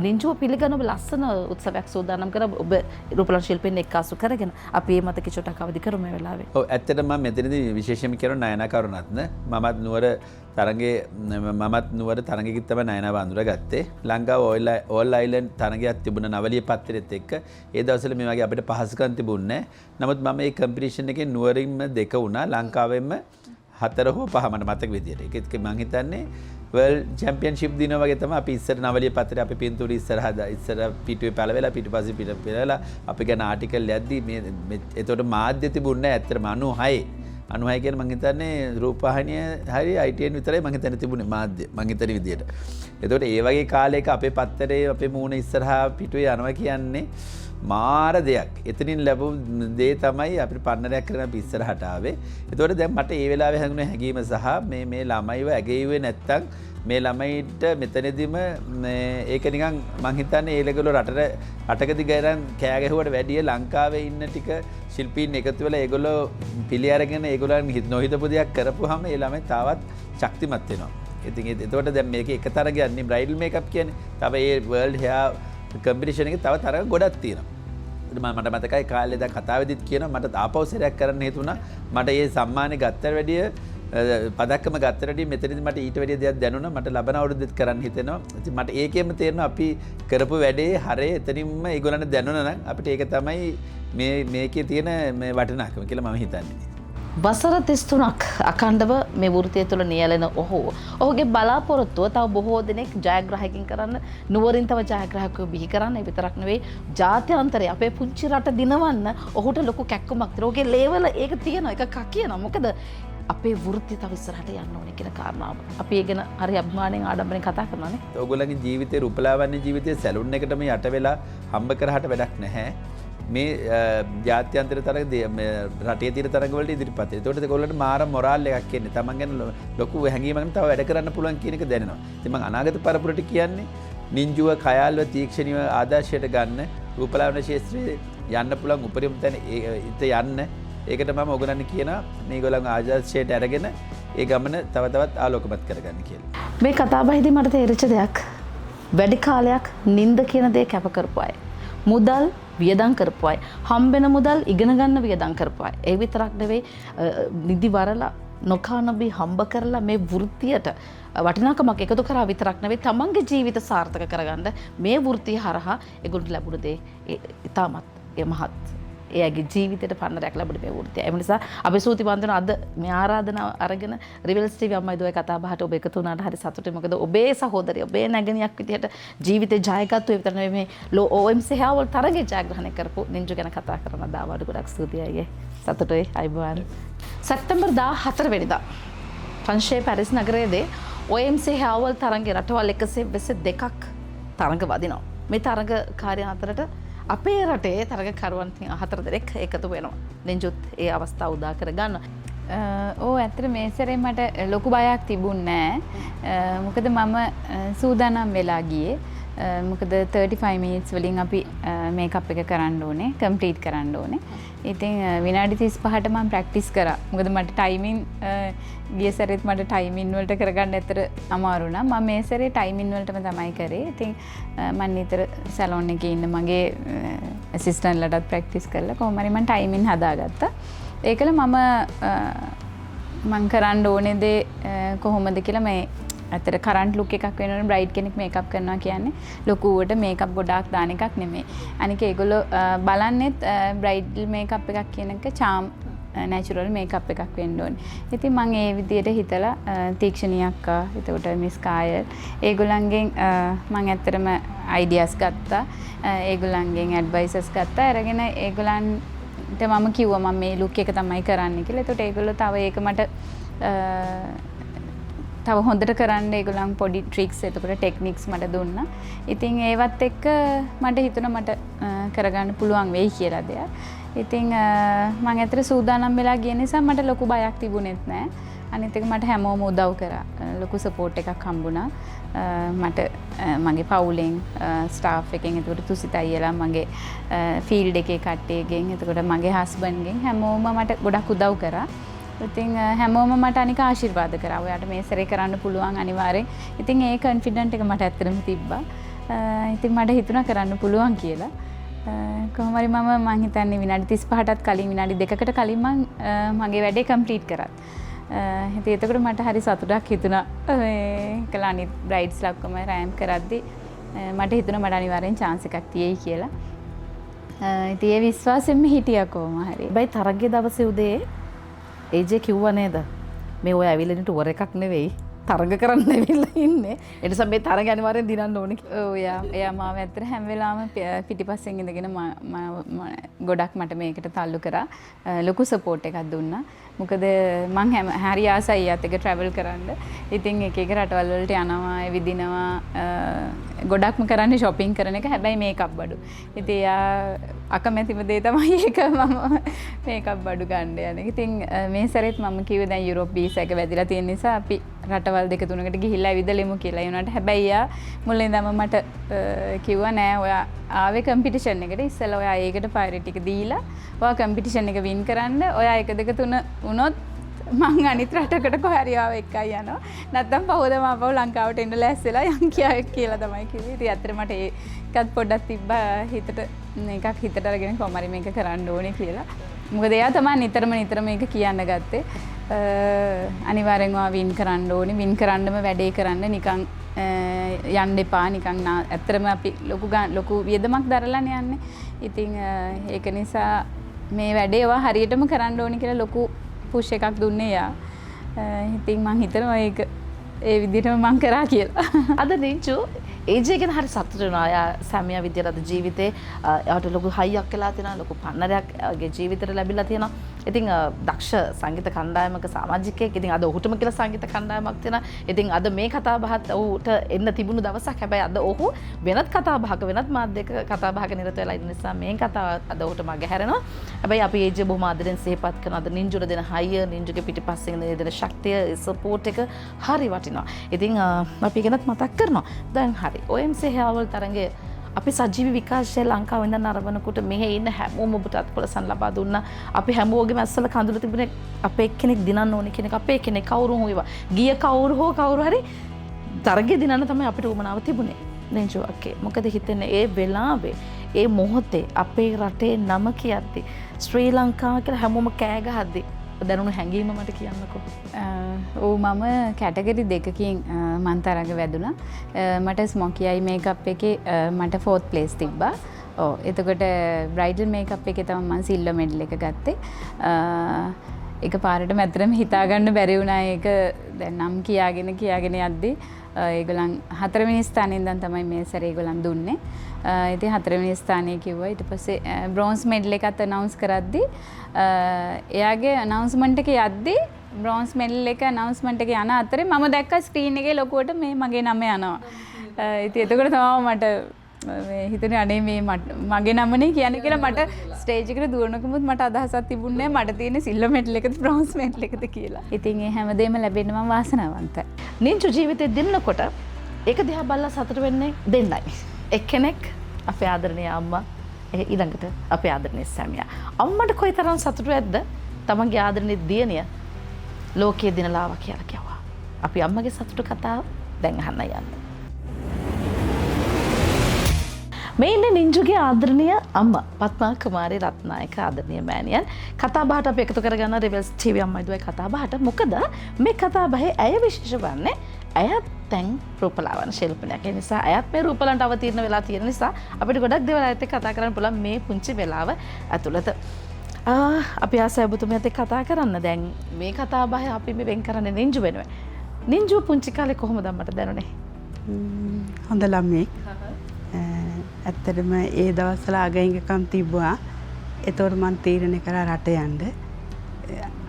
නින්ජුව පිළිගන්න ඔබ ලස්සන උත්සවයක් සූදානම් කරා. ඔබ රූපලාවන්‍ය ශිල්පීන් එක්කාසු කරගෙන අපි මේ මතක චුට්ටක් අවදි කරමු මේ වෙලාවේ. ඔව් ඇත්තටම මම මෙතනදී විශේෂයෙන්ම කියන නයනා කරුණාත්න මමත් නුවර තරඟයකින් තමයි නයනාව අඳුරගත්තේ. ලංකාව ඕල් අයිලන්ඩ් තරඟයක් තිබුණ නවලිය පත්තරෙත් එක්ක ඒ දවස්වල මේ වගේ අපිට පහසුකම් තිබුණේ නැහැ. නමුත් මම මේ කම්පිටිෂන් එකේ නුවරින්ම 2 වුණා. ලංකාවෙන්ම 4 හෝ 5 මට මතක විදියට. ඒක මම හිතන්නේ වර්ල්ඩ් චැම්පියන්ෂිප් දින වගේ තමයි අපි ඉස්සර නවලිය පත්තරේ අපි පින්තූර ඉස්සර පිටුවේ පළවෙලා පිටුපස්සේ පිටවෙලා අපි ගැන ආටිකල් යද්දි මේ එතකොට මාධ්‍ය තිබුණේ නැහැ. ඇත්තටම 96 කියන්නේ මම හිතන්නේ රූපවාහිනිය හරි ITN විතරයි මම හිතන්නේ තිබුණේ මාධ්‍ය මම හිතන විදියට. එතකොට ඒ වගේ කාලයක අපේ පත්තරේ අපේ මූණ ඉස්සරහා පිටුවේ යනවා කියන්නේ මාර දෙයක්. එතනින් ලැබුණු දේ තමයි අපිට පන්නරයක් කරන අපි ඉස්සරහට ආවේ. එතකොට දැන් මට ඒ වෙලාවේ හැඟුණ හැඟීම සහ මේ ළමයිව ඇගෙයිවේ නැත්තම් මේ ළමයිට මෙතනදිම ඒක නිකන් මං හිතන්නේ ඒගොල්ලෝ රටකදී ගියරන් කෑ ගැහුවට වැඩිය ලංකාවේ ඉන්න ටික ශිල්පීන් එකතු වෙලා ඒගොල්ලෝ පිළි අරගෙන ඒගොල්ලන් නොහිතපු දෙයක් කරපුවාම ඒ ළමයි තාවත් ශක්තිමත් වෙනවා. ඉතින් එතකොට දැන් මේක එක තරගයක් නේ බ්‍රයිඩල් මේකප් කියන්නේ. තව ඒ වර්ල්ඩ් හෙයා කම්පිටිෂන් එකේ තව තරග ගොඩක් තියෙනවා. මට මතකයි කාලේ දැන් කතාවේදීත් කියනවා මට ආපෞසරයක් කරන්න හේතුණා. මට මේ සම්මානේ ගත්තට වැඩිය පදක්කම ගත්තට මෙතනදි මට ඊට වැඩිය දෙයක් දැනුණා. මට ලබන අවුරුද්දෙත් කරන්න හිතෙනවා. ඉතින් මට ඒකෙම තේරෙනවා අපි කරපු වැඩේ හරේ එතනින්ම ඒගොල්ලන්ට දැනුණා නම් අපිට ඒක තමයි මේකේ තියෙන මේ වටිනාකම කියලා මම හිතන්නේ. වසර 33ක් අඛණ්ඩව මේ වෘත්තිය තුළ නියැලෙන ඔහුගේ බලාපොරොත්තුව තව බොහෝ දෙනෙක් ජයග්‍රාහකකින් කරන්න, නුවරින් තව ජයග්‍රාහකයෝ බිහි කරන්න. ඒ විතරක් නෙවෙයි ජාත්‍යන්තරයේ අපේ පුංචි රට දිනවන්න ඔහුට ලොකු කැක්කමක් තියෙනවා. ඔහුගේ ලේවල ඒක තියෙනවා. ඒක කකියනවා. මොකද අපේ වෘත්තිය තව ඉස්සරහට යන්න ඕනේ කියන කාරණාව. අපි ඒ ගැන හරි අභිමාණයෙන් ආඩම්බරෙන් කතා කරනවානේ. ඔයගොල්ලන්ගේ ජීවිතේ රූපලාවන්‍ය ජීවිතේ සැලුන් එකටම යට වෙලා හම්බ කරහට වැඩක් නැහැ. මේ ජාත්‍යන්තර තරග රටේ තියෙන තරග වලට ඉදිරිපත් වෙනවා. ඒකට ඒගොල්ලන්ට මාර මොරාල් එකක් එන්නේ. තමන් ගැන ලොකු හැඟීමක් තව වැඩ කරන්න පුළුවන් කියන එක දැනෙනවා. ඉතින් මම අනාගත පරපුරට කියන්නේ නින්ජුව කයාල්ව තීක්ෂණීය ආදර්ශයට ගන්න රූපලාවන්‍ය ශාස්ත්‍රයේ යන්න පුළුවන් උපරිම තැන ඉත යන්න. ඒකට මම ඔයගොල්ලන් කියනවා මේගොල්ලන්ගේ ආදර්ශයට අරගෙන ඒ ගමන තව තවත් ආලෝකමත් කරගන්න කියලා. මේ කතාබහේදී මට තේරිච්ච දෙයක් වැඩි කාලයක් නිନ୍ଦ කියන දේ කැප කරපු අය. මුදල් වියදම් කරපු අය. හම්බෙන මුදල් ඉගෙන ගන්න වියදම් කරපු අය. ඒ විතරක් නෙවෙයි නිදි වරලා නොකානබී හම්බ කරලා මේ වෘත්තියට වටිනාකමක් එකතු කරා විතරක් නෙවෙයි තමන්ගේ ජීවිත සාර්ථක කරගන්න මේ වෘත්තිය හරහා ඒගොල්ලන්ට ලැබුණ දේ ඉතාමත් මහත්. එයාගේ ජීවිතයට පන්නරයක් ලැබුණ මේ වෘත්තිය. ඒ නිසා අපි සූති බන්ධන අද මේ ආරාධනාව අරගෙන රිවල්ස් ටීවී අම්මයි දුවේ කතා බහට ඔබ එකතු වුණාට හරි සතුටුයි. මොකද ඔබේ සහෝදරිය ඔබේ නැගණියක් විදිහට ජීවිතේ ජයගත්තු ඒ විතර නෙවෙයි මේ OMC හැවල් තරගේ ජයග්‍රහණය කරපු නින්ජු ගැන කතා කරන දාවාඩු ගොඩක් ස්තුතියි අයියේ. සතුටුයි අයිබෝන්. සැප්තැම්බර් 14 වෙනිදා ෆ්‍රාන්ස්යේ පැරිස් නගරයේදී OMC හැවල් තරගේ රටවල් 122ක් තරඟ වදිනවා. මේ තරඟකාරයන් අතරට අපේ රටේ තරගකරුවන් 4 දෙනෙක් එකතු වෙනවා. නින්ජුත් ඒ අවස්ථාව උදා කරගන්න. ඇත්තට මේ සැරේ මට ලොකු බයක් තිබුණේ නැහැ. මොකද මම සූදානම් වෙලා ගියේ. මොකද 35 minutes වලින් අපි මේකප් එක කරන්න ඕනේ, කම්ප්ලීට් කරන්න ඕනේ. ඉතින් විනාඩි 35ට මම ප්‍රැක්ටිස් කරා. මොකද මට ටයිමින් ගිය සැරේත් මට ටයිමින් වලට කරගන්න ඇත්තට අමාරු වුණා. මම මේ සැරේ ටයිමින් වලටම තමයි කරේ. ඉතින් මම නිතර සැලොන් එකේ ඉන්න මගේ ඇසිස්ටන්ට්ලටත් ප්‍රැක්ටිස් කරලා කොහොම හරි මම ටයිමින් හදාගත්තා. ඒකල මම කරන්න ඕනේ දේ කොහොමද කියලා මේ ඇත්තට කරන්ට් ලුක් එකක් වෙනවනේ බ්‍රයිඩ් කෙනෙක් මේකප් කරනවා කියන්නේ ලොකුවට මේකප් ගොඩාක් දාන එකක් නෙමෙයි. අනික ඒගොල්ලෝ බලන්නෙත් බ්‍රයිඩල් මේකප් එකක් කියන එක charm natural මේකප් එකක් වෙන්න ඕනේ. ඉතින් මම ඒ විදිහට හිතලා තීක්ෂණී අක්කා, එතකොට මිස් කායල් ඒගොල්ලන්ගෙන් මම ඇත්තටම ideas ගත්තා. ඒගොල්ලන්ගෙන් advices ගත්තා. අරගෙන ඒගොල්ලන්ට මම කිව්වා මම මේ ලුක් එක තමයි කරන්න කියලා. එතකොට ඒගොල්ලෝ තව ඒක මට තව හොඳට කරන්න ඒගොල්ලන් පොඩි ට්‍රික්ස් එතකොට ටෙක්නික්ස් මට දුන්නා. ඉතින් ඒවත් එක්ක මට හිතුණා මට කරගන්න පුළුවන් වෙයි කියලා දෙයක්. ඉතින් මම ඇත්තට සූදානම් වෙලා ගිය නිසා මට ලොකු බයක් තිබුණෙත් නැහැ. අනිත් එක මට හැමෝම උදව් කරා. ලොකු සපෝට් එකක් හම්බුණා. මට මගේ පවුලෙන් ස්ටාෆ් එකෙන් එතකොට තුසිත අයියලා මගේ ෆීල්ඩ් එකේ කට්ටියගෙන් එතකොට මගේ හස්බන්ඩ්ගෙන් හැමෝම මට ගොඩක් උදව් කරා. ඉතින් හැමෝම මට අනික ආශිර්වාද කරා. ඔයාට මේ සැරේ කරන්න පුළුවන් අනිවාර්යෙන්. ඉතින් ඒ කොන්ෆිඩන්ට් එක මට ඇත්තටම තිබ්බා. ඉතින් මට හිතුණා කරන්න පුළුවන් කියලා. කොහොම හරි මම හිතන්නේ විනාඩි 35ටත් කලින් විනාඩි 2කට කලින් මගේ වැඩේ කම්ප්ලීට් කරා. ඉතින් එතකොට මට හරි සතුටක් හිතුණා. මේ කළා අනිත් බ්‍රයිඩ්ස්ලා ඔක්කොම රෑම් කරද්දි මට හිතුණා මට අනිවාර්යෙන් chance එකක් තියෙයි කියලා. ඉතින් ඒ විශ්වාසෙම හිටියා කොහොම හරි. බයි තරගයේ දවසේ උදේ ඒජේ කිව්වා නේද මේ ඔය ඇවිල්ලා ඉන්න ටුවර් එකක් නෙවෙයි තරඟ කරන්න ඇවිල්ලා ඉන්නේ. ඒ නිසා මේ තරඟ අනිවාර්යෙන් දිනන්න ඕනේ. ඔව් එයා මාව ඇත්තට හැම වෙලාවෙම පිටිපස්සෙන් ඉඳගෙන ගොඩක් මට මේකට තල්ලු කරා. ලොකු සපෝට් එකක් දුන්නා. මොකද මං හරි ආසයි යාත් එක ට්‍රැවල් කරන්න. ඉතින් එක එක රටවල් වලට යනවා, විදිනවා. ගොඩක්ම කරන්නේ shopping කරන එක. හැබැයි මේකප් බඩු. ඉතින් එයා අකමැතිම දේ තමයි ඒක මම මේකප් බඩු ගන්න යන්නේ. ඉතින් මේ සැරේත් මම කිව්වේ දැන් යුරෝප් වීසා එක වැදිලා තියෙන නිසා අපි රටවල් දෙක තුනකට ගිහිල්ලා ඇවිදලෙමු කියලා. ඒ වුණාට හැබැයි එයා මුලින් ඉඳන්ම මට කිව්වා නෑ ඔයා ආවේ කම්පිටිෂන් එකට. ඉස්සෙල්ලා ඔයා ඒකට ප්‍රයොරිටි එක දීලා ඔයා කම්පිටිෂන් එක වින් කරන්න. ඔයා 1 2 3 වුණොත් මං අනිත් රටකට කොහරි ආව එකයි යනවා. නැත්තම් පහුවදම ආපහු ලංකාවට එන්න ලෑස්තිලා යන් කියලා තමයි කිව්වේ. ඉතින් ඇත්තට මට ඒකත් පොඩ්ඩක් තිබ්බා හිතට එකක් හිතට අරගෙන කොහමරි මේක කරන්න ඕනේ කියලා. මොකද එයා තමයි නිතරම මේක කියන්න ගත්තේ. අනිවාර්යෙන්ම වින් කරන්න ඕනේ. වින් කරන්නම වැඩේ කරන්න නිකන් යන්න එපා නිකන් ඇත්තටම අපි ලොකු වියදමක් දරලානේ යන්නේ. ඉතින් ඒක නිසා මේ වැඩේ ඒවා හරියටම කරන්න ඕනේ කියලා ලොකු පුෂ් එකක් දුන්නේ යා. ඉතින් මං හිතනවා ඒක ඒ විදිහටම මං කරා කියලා. අද නිංචු ඒජේ ගැන හරි සතුටු වෙනවා. යා සැමියා විදියට අද ජීවිතේ එයාට ලොකු හයියක් වෙලා තියෙනවා. ලොකු පන්නරයක් එයාගේ ජීවිතේට ලැබිලා තියෙනවා. ඉතින් දක්ෂ සංගීත කණ්ඩායමක සමාජිකයෙක්. ඉතින් අද ඔහුටම කියලා සංගීත කණ්ඩායමක් තියෙනවා. ඉතින් අද මේ කතා බහත් ඔහුට එන්න තිබුණු දවසක්. හැබැයි අද ඔහු වෙනත් කතා බහක වෙනත් මාධ්‍යයක කතා බහක නිරත වෙලා ඉන්න නිසා මේ කතාව අද ඔහුට මගහැරෙනවා. හැබැයි අපි ඒජේ බොහොම ආදරෙන් සිහිපත් කරන අද නිංජුට දෙන හයිය, නිංජුගේ පිටිපස්සෙන් දෙන ශක්තිය, සපෝට් එක හරි වටිනවා. ඉතින් අපි ගැනත් මතක් කරනවා. දැන් හරි. OMC හැවල් තරංගයේ අපි සජීවී විකාශය ලංකාව ඉඳන් අරවනකොට මෙහෙ ඉන්න හැමෝම ඔබට අත්පොලසන් ලබා දුන්නා. අපි හැමෝගෙම ඇස්සල කඳුළු තිබුණේ අපේ එක්කෙනෙක් දිනන්න ඕනේ කියන එක. අපේ කෙනෙක් කවුරු හෝ වේවා. ගිය කවුරු හරි තරගය දිනන්න තමයි අපිට උමනාව තිබුණේ. නෙන්ජෝ අක්කේ. මොකද හිතන්නේ ඒ වෙලාවේ ඒ මොහොතේ අපේ රටේ නම කියද්දි ශ්‍රී ලංකාව කියලා හැමෝම කෑ ගහද්දි දැනුණු හැඟීම මට කියන්නකෝ. ඔව් මම කැටගරි දෙකකින් මං තරඟ වැදුණා. මට ස්මොකියයි මේකප් එකේ මට 4th place තිබ්බා. ඔව් එතකොට බ්‍රයිඩල් මේකප් එකේ තමයි මං සිල්වර් මෙඩල් එක ගත්තේ. ඒක පාරටම ඇත්තටම හිතාගන්න බැරි වුණා. ඒක දැන් නම් කියාගෙන යද්දි ඒගොල්ලන් 4 වෙනි ස්ථානයේ ඉඳන් තමයි මේ සැරේ ඒගොල්ලන් දුන්නේ. ඉතින් 4 වෙනි ස්ථානයේ කිව්වා. ඊට පස්සේ බ්‍රෝන්ස් මෙඩල් එකත් අනවුන්ස් කරද්දි එයාගේ අනවුන්ස්මන්ට් එක යද්දි බ්‍රෝන්ස් මෙඩල් එක අනවුන්ස්මන්ට් එක යන අතරේ මම දැක්කා ස්ක්‍රීන් එකේ ලොකුවට මේ මගේ නම යනවා. ඉතින් එතකොට තමයි මට මේ හිතන්නේ අනේ මේ මගේ නමනේ කියන්නේ කියලා මට ස්ටේජ් එකට දුවනකොමුත් මට අදහසක් තිබුණේ නැහැ මට තියෙන සිල්වර් මෙඩල් එකද බ්‍රෝන්ස් මෙඩල් එකද කියලා. ඉතින් ඒ හැමදේම ලැබෙන්න මම වාසනාවන්තයි. නිංචු ජීවිතේ දෙන්නකොට ඒක දිහා බලලා සතුට වෙන්නේ දෙන්නයි. එක්කෙනෙක් අපේ ආදරණීය අම්මා ඊළඟට අපේ ආදරණීය සැමියා. අම්මට කොයිතරම් සතුටු ඇද්ද? තමන්ගේ ආදරණීය දියණිය ලෝකයේ දිනලා ආවා කියලා කිව්වා. අපි අම්මගේ සතුට කතාව දැන් අහන්න යන්න. මේ ඉන්නේ නිංජුගේ ආදරණීය අම්මා පත්මා කුමාරී රත්නායක ආදරණීය මෑණියන්. කතා බහට අපි එකතු කරගන්න රිවල්ස් ටීවී අම්මයි දුවයි කතා බහට. මොකද මේ කතා බහේ ඇය විශේෂ වන්නේ ඇයත් දැන් රූපලාවන්‍ය ශිල්පිනියක්. ඒ නිසා ඇයත් මේ රූපලන්ට අවතීර්ණ වෙලා තියෙන නිසා අපිට ගොඩක් දේවල් ඇයත් එක්ක කතා කරන්න පුළුවන් මේ පුංචි වෙලාව ඇතුළත. අපි ආසයි ඔබතුමියත් එක්ක කතා කරන්න. දැන් මේ කතා බහේ අපි මේ වෙන් කරන්නේ නිංජු වෙනුවෙන්. නිංජු පුංචි කාලේ කොහොමද අම්මට දැනුනේ? හොඳ ළමෙක්. ඇත්තටම ඒ දවස්වල අගහිඟකම් තිබ්බා. ඒතකොට මං තීරණය කරා රට යන්න.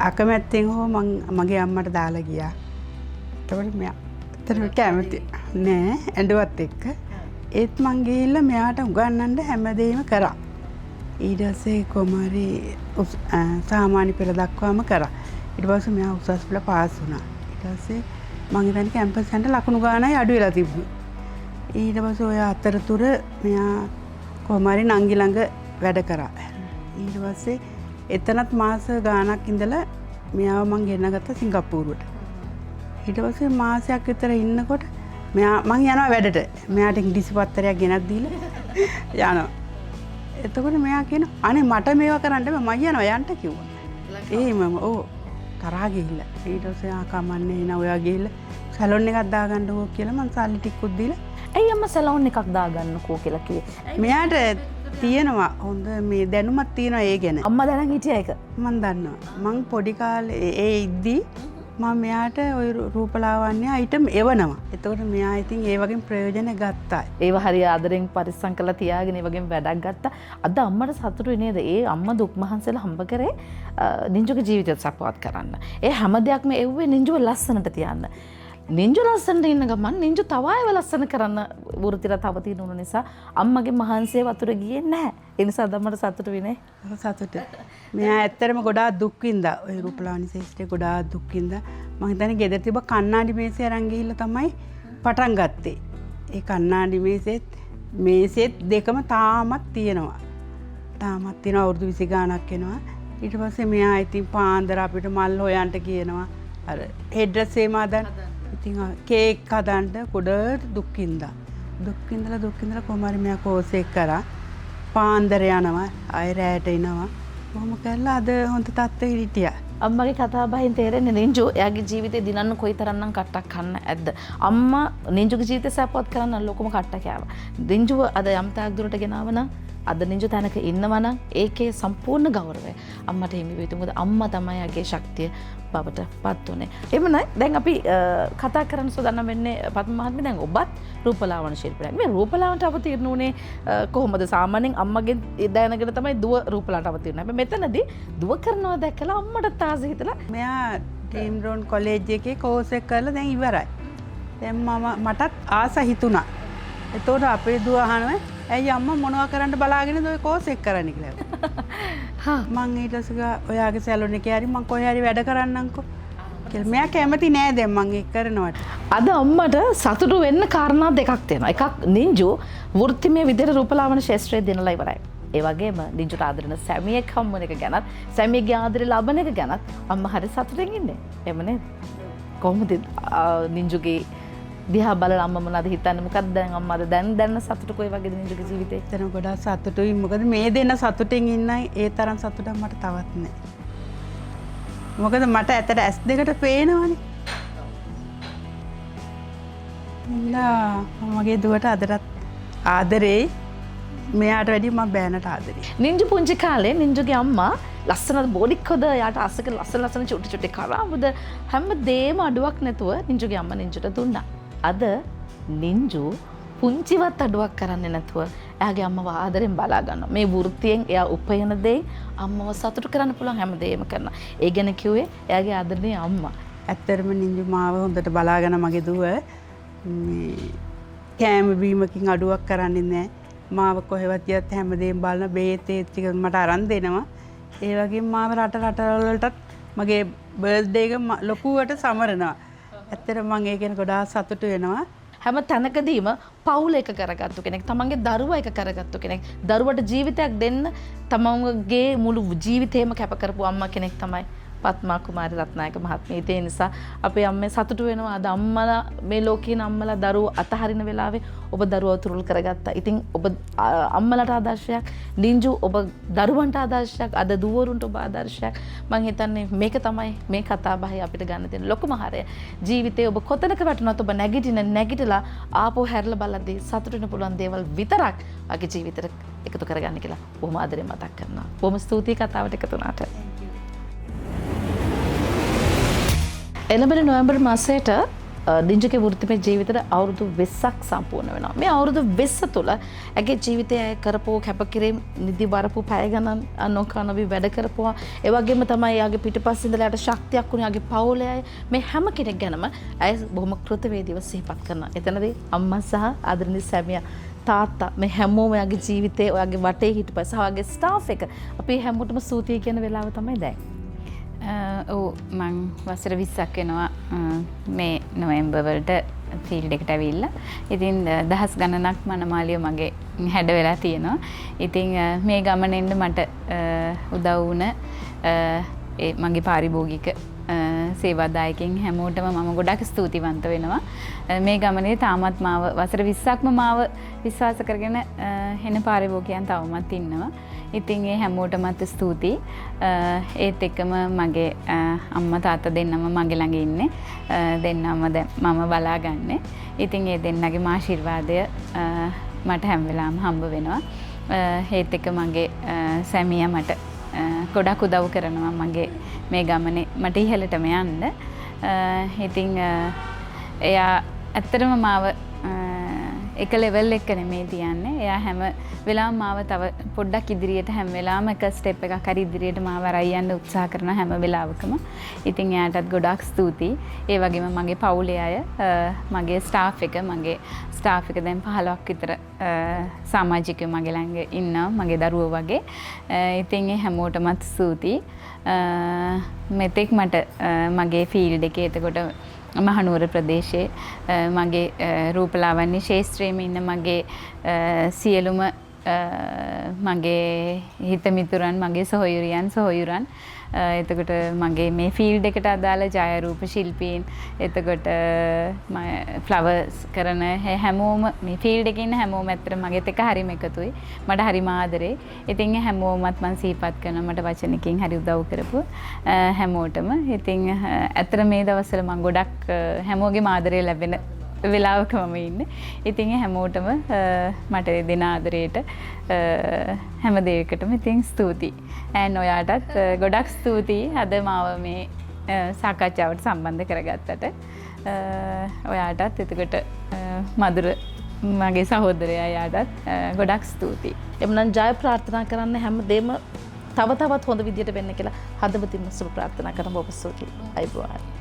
අකමැත්තෙන් හෝ මගේ අම්මට දාලා ගියා. ඒතකොට මෙයා ඇත්තටම කැමති නෑ ඇඬුවත් එක්ක. ඒත් මං ගිහිල්ලා මෙයාට උගන්වන්න හැමදේම කරා. ඊට පස්සේ කොමාරි සාමාන්‍ය පෙළ දක්වාම කරා. ඊට පස්සේ මෙයා උසස් පෙළ පාස් වුණා. ඊට පස්සේ මං හිතන්නේ කැම්පස් යන්න ලකුණු ගානයි අඩු වෙලා තිබුණේ. ඊට පස්සේ ඔය අතරතුර මෙයා කොහොමරි නංගි ළඟ වැඩ කරා. ඊට පස්සේ එතනත් මාස ගාණක් ඉඳලා මෙයාව මං ගෙන්නගත්තා සිංගප්පූරුවට. ඊට පස්සේ මාසයක් විතර ඉන්නකොට මං යනවා වැඩට. මෙයාට ඉංග්‍රීසි පත්තරයක් ගෙනත් දීලා යනවා. එතකොට මෙයා කියනවා අනේ මට මේවා කරන්න බෑ මම යනවා යන්න කිව්වා. මම ඕ තරහා ගිහිල්ලා. ඊට පස්සේ කමන්නේ එන ඔයා ගිහිල්ලා සැලොන් එකක් දාගන්නකෝ කියලා මං සල්ලි ටිකකුත් දීලා ඇයි අම්ම සැලොන් එකක් දාගන්නකෝ කියලා කිව්වේ? මෙයාට තියෙනවා හොඳ මේ දැනුමක් තියෙනවා ඒ ගැන. අම්මා දැනන් හිටියා ඒක. මම දන්නවා. මං පොඩි කාලේ ඒ ඉද්දි මම මෙයාට ওই රූපලාවන්‍ය අයිටම් එවනවා. එතකොට මෙයා ඉතින් ඒ වගේ ප්‍රයෝජන ගත්තා. ඒව හරිය ආදරෙන් පරිස්සම් කරලා තියාගෙන ඒ වගේම වැඩක් ගත්තා. අද අම්මට සතුටුයි නේද? ඒ අම්මා දුක් මහන්සියලා හම්බ කරේ නිංජුගේ ජීවිතයත් සපෝට් කරන්න. ඒ හැම දෙයක්ම එව්වේ නිංජුව ලස්සනට තියන්න. නිංජු ලස්සනට ඉන්න ගමන් නිංජු තව අයව ලස්සන කරන්න වෘත්තිලා තව තියෙන උන නිසා අම්මගේ මහන්සිය වතුර ගියේ නැහැ. ඒ නිසා අම්මට සතුටු වෙන්නේ. සතුට. මෙයා ඇත්තටම ගොඩාක් දුක් විඳා. ওই රූපලාවන්‍ය ශේෂ්ත්‍රේ ගොඩාක් දුක් විඳා. මම හිතන්නේ ගෙදර තිබ්බ කන්නාඩි මේසේ අරන් ගිහිල්ලා තමයි පටන් ගත්තේ. ඒ කන්නාඩි මේසෙත් දෙකම තාමත් තියෙනවා. අවුරුදු 20 ගාණක් වෙනවා. ඊට පස්සේ මෙයා ඉතින් පාන්දර අපිට මල් හොයන්ට කියනවා අර හෙඩ් ඩ්‍රෙස් එහෙම හදන්න. ඉතින් කේක් හදන්න ගොඩට දුක්ින්දා කොහොම හරි මෙයා කෝස් එක කරා පාන්දර යනවා ආයෙ රැයට එනවා. කොහොම කරලා අද හොඳ තත්ත්වෙ හිටියා. අම්මගේ කතා බහින් තේරෙන්නේ නින්ජු එයාගේ ජීවිතේ දිනන්න කොයිතරම්නම් කට්ටක් කන්න ඇද්ද. අම්මා නින්ජුගේ ජීවිතය සපෝට් කරන්න ලොකුම කට්ටක් කෑවා. නින්ජුව අද යම් තාක් දුරට ගෙනාව නම් අද නින්ජු තැනක ඉන්නවා නම් ඒකේ සම්පූර්ණ ගෞරවය අම්මට හිමි වෙයි. මොකද අම්මා තමයි යාගේ ශක්තිය බවට පත් උනේ. එහෙමනම් දැන් අපි කතා කරන්න සූදානම් වෙන්නේ පద్ම මහත්මිය. දැන් ඔබත් රූපලාවන්‍ය ශිල්පියෙක්. මේ රූපලාවන්ට අවතීර්ණ උනේ කොහොමද? සාමාන්‍යයෙන් අම්මගෙන් දැනගෙන තමයි දුව රූපලාවන්ට අවතීර්ණ. හැබැයි මෙතනදී දුව කරනවා දැකලා අම්මට තාස හිතලා මෙයා ටීම් රෝන් කොලේජ් එකේ කෝස් එක කරලා දැන් ඉවරයි. දැන් මටත් ආස හිතුණා. එතකොට අපේ දුව අහනවා ඇයි අම්මා මොනවා කරන්න බලාගෙනද ඔය කෝස් එක කරන්නේ කියලා. මං ඊට පස්සේ ඔයාගේ සැලොන් එකේ හරි මං කොහේ හරි වැඩ කරන්නම්කෝ කියලා. මෙයා කැමති නෑ දැන් මං ඒක කරනවට. අද අම්මට සතුටු වෙන්න කාරණා දෙකක් තියෙනවා. එකක් නින්ජු වෘත්තිමය විදිහට රූපලාවන්‍ය ශාස්ත්‍රයේ දිනලා ඉවරයි. ඒ වගේම නින්ජුට ආදරන සැමියෙක් හම්බුන එක ගැනත් සැමියගේ ආදරය ලබන එක ගැනත් අම්මා හරි සතුටින් ඉන්නේ. එහෙම නේද? කොහොමද නින්ජුගේ දිහා බලලා අම්මා මොනවද හිතන්නේ? මොකක්ද දැන් අම්මාද දැන් සතුට කොයි වගේද නින්ජුගේ ජීවිතේ? එතන ගොඩාක් සතුටුයි. මොකද මේ දෙන්න සතුටින් ඉන්නයි ඒ තරම් සතුටක් මට තවත් නෑ. මොකද මට ඇතට ඇස් දෙකට පේනවනේ. මගේ දුවට අදටත් ආදරේ මෙයාට වැඩිය මම බෑනට ආදරේ. නින්ජු පුංචි කාලේ නින්ජුගේ අම්මා ලස්සන බොඩික් හොද යාට අස්සක ලස්සන චුටි කරාවුද හැමදේම අඩුවක් නැතුව නින්ජුගේ අම්මා නින්ජුට දුන්නා. අද නින්ජු පුංචිවත් අඩුවක් කරන්නේ නැතුව එයාගේ අම්මව ආදරෙන් බලා ගන්නවා. මේ වෘත්තියෙන් එයා උපයන දේ අම්මව සතුටු කරන්න පුළුවන් හැමදේම කරනවා. ඒ ගැන කිව්වේ එයාගේ ආදරණීය අම්මා. ඇත්තටම නින්ජු මාව හොඳට බලාගෙන මගේ දුව මේ කෑම බීමකින් අඩුවක් කරන්නේ නැහැ. මාව කොහෙවත් ගියත් හැමදේම බලන බේත් ටික මට අරන් දෙනවා. ඒ වගේම මාව රටවලටත් මගේ බර්ත්ඩේ එක ලොකුවට සමරනවා. ඇත්තටම මම ඒ ගැන ගොඩාක් සතුටු වෙනවා. හැම තැනකදීම පවුල එක කරගත්තු කෙනෙක්, තමන්ගේ දරුවා එක කරගත්තු කෙනෙක්, දරුවට ජීවිතයක් දෙන්න තමන්ගේ මුළු ජීවිතේම කැප කරපු අම්මා කෙනෙක් තමයි පත්මා කුමාරි රත්නායක මහත්මිය. ඒ නිසා අපේ අම්මේ සතුටු වෙනවා. අද අම්මලා මේ ලෝකේ අම්මලා දරුවෝ අතහරින වෙලාවේ ඔබ දරුවව තුරුල් කරගත්තා. ඉතින් ඔබ අම්මලාට ආදර්ශයක්, නින්ජු ඔබ දරුවන්ට ආදර්ශයක්, අද දුවරුන්ට ඔබ ආදර්ශයක්. මම හිතන්නේ මේක තමයි මේ කතා බහේ අපිට ගන්න තියෙන ලොකුම හරය. ජීවිතේ ඔබ කොතනක වැටුණත් ඔබ නැගිටලා ආපහු හැරලා බලද්දී සතුටු වෙන්න පුළුවන් දේවල් විතරක් වගේ ජීවිතේට එකතු කරගන්න කියලා බොහොම ආදරෙන් මතක් කරනවා. බොහොම ස්තුතියි කතාවට එකතු වුණාට. එළඹෙන නොවැම්බර් මාසයට නින්ජුගේ වෘත්තිමය ජීවිතයට අවුරුදු 20ක් සම්පූර්ණ වෙනවා. මේ අවුරුදු 20 තුළ ඇගේ ජීවිතයේ කරපු කැපකිරීම, නිදි වරපු පැය ගණන් නොකනවි වැඩ කරපුවා. ඒ වගේම තමයි යාගේ පිටිපස්සේ ඉඳලා යට ශක්තියක් උනේ යාගේ පවුලේ අය. මේ හැම කෙනෙක් ගැනම අය බොහොම කෘතවේදීව සිහිපත් කරනවා. එතනදී අම්මා සහ ආදරණීය සැමියා තාත්තා මේ හැමෝම යාගේ ජීවිතේ ඔයාගේ වටේ හිටපස්ස යාගේ ස්ටාෆ් එක අපි හැමෝටම ස්තුතියි කියන වෙලාව තමයි දැන්. ඔව් මං වසර 20ක් වෙනවා මේ නොවැම්බර් වලට ෆීල්ඩ් එකට ඇවිල්ලා. ඉතින් දහස් ගණනක් මනමාලිය මගේ හැඩ වෙලා තියෙනවා. ඉතින් මේ ගමනෙන්න මට උදව් වුණ මගේ පාරිභෝගික සේවාදායකයන් හැමෝටම මම ගොඩක් ස්තුතිවන්ත වෙනවා. මේ ගමනේ තාමත් මාව වසර 20ක්ම මාව විශ්වාස කරගෙන එන පාරිභෝගිකයන් තවමත් ඉන්නවා. ඉතින් ඒ හැමෝටමත් ස්තුතියි. ඒත් එක්කම මගේ අම්මා තාත්තා දෙන්නම මගේ ළඟ ඉන්නේ. දෙන්නම දැන් මම බලාගන්නේ. ඉතින් ඒ දෙන්නගේ ආශිර්වාදය මට හැම වෙලාවම හම්බ වෙනවා. ඒත් එක්ක මගේ සැමියා මට ගොඩක් උදව් කරනවා මගේ මේ ගමනේ මට ඉහළටම යන්න. ඉතින් එයා ඇත්තටම මාව එක ලෙවල් එක නෙමෙයි තියන්නේ. එයා හැම වෙලාවම මාව තව පොඩ්ඩක් ඉදිරියට හැම වෙලාවම එක ස්ටෙප් එකක් හරි ඉදිරියට මාව අරයි යන්න උත්සාහ කරන හැම වෙලාවකම. ඉතින් එයාටත් ගොඩක් ස්තුතියි. ඒ වගේම මගේ පවුලේ අය, මගේ ස්ටාෆ් එක දැන් 15ක් විතර සමාජිකයෝ මගේ ළඟ ඉන්නවා, මගේ දරුවෝ වගේ. ඉතින් ඒ හැමෝටමත් ස්තුතියි. මෙතෙක් මට මගේ ෆීල්ඩ් එකේ එතකොට මහනුවර ප්‍රදේශයේ මගේ රූපලාවන්‍ය ශාස්ත්‍රයේ ඉන්න මගේ සියලුම මගේ හිතමිතුරන් මගේ සොහොයුරන් එතකොට මගේ මේ ෆීල්ඩ් එකට අදාළ ජයරූප ශිල්පීන් එතකොට ෆ්ලවර්ස් කරන හැමෝම මේ ෆීල්ඩ් එකේ ඉන්න හැමෝම ඇත්තට මගෙත් එක්ක හරිම එකතුයි මට හරිම ආදරේ. ඉතින් හැමෝමත් මම සිහිපත් කරනවා මට වචනකින් හරි උදව් කරපු හැමෝටම. ඉතින් ඇත්තට මේ දවස්වල මම ගොඩක් හැමෝගෙම ආදරය ලැබෙන වෙලාවක මම ඉන්නේ. ඉතින් හැමෝටම මට දෙන ආදරයට හැම දෙයකටම ඉතින් ස්තුතියි. ඔයාටත් ගොඩක් ස්තුතියි අද මාව මේ සාකච්ඡාවට සම්බන්ධ කරගත්තට. ඔයාටත් එතකොට මధుර මගේ සහෝදරයා යාටත් ගොඩක් ස්තුතියි. එමනම් ජය ප්‍රාර්ථනා කරන්න හැමදේම තව තවත් හොඳ විදියට වෙන්න කියලා හදවතින්ම සුබ ප්‍රාර්ථනා කරන ඔබ ස්තුතියි. අයිබෝවන්.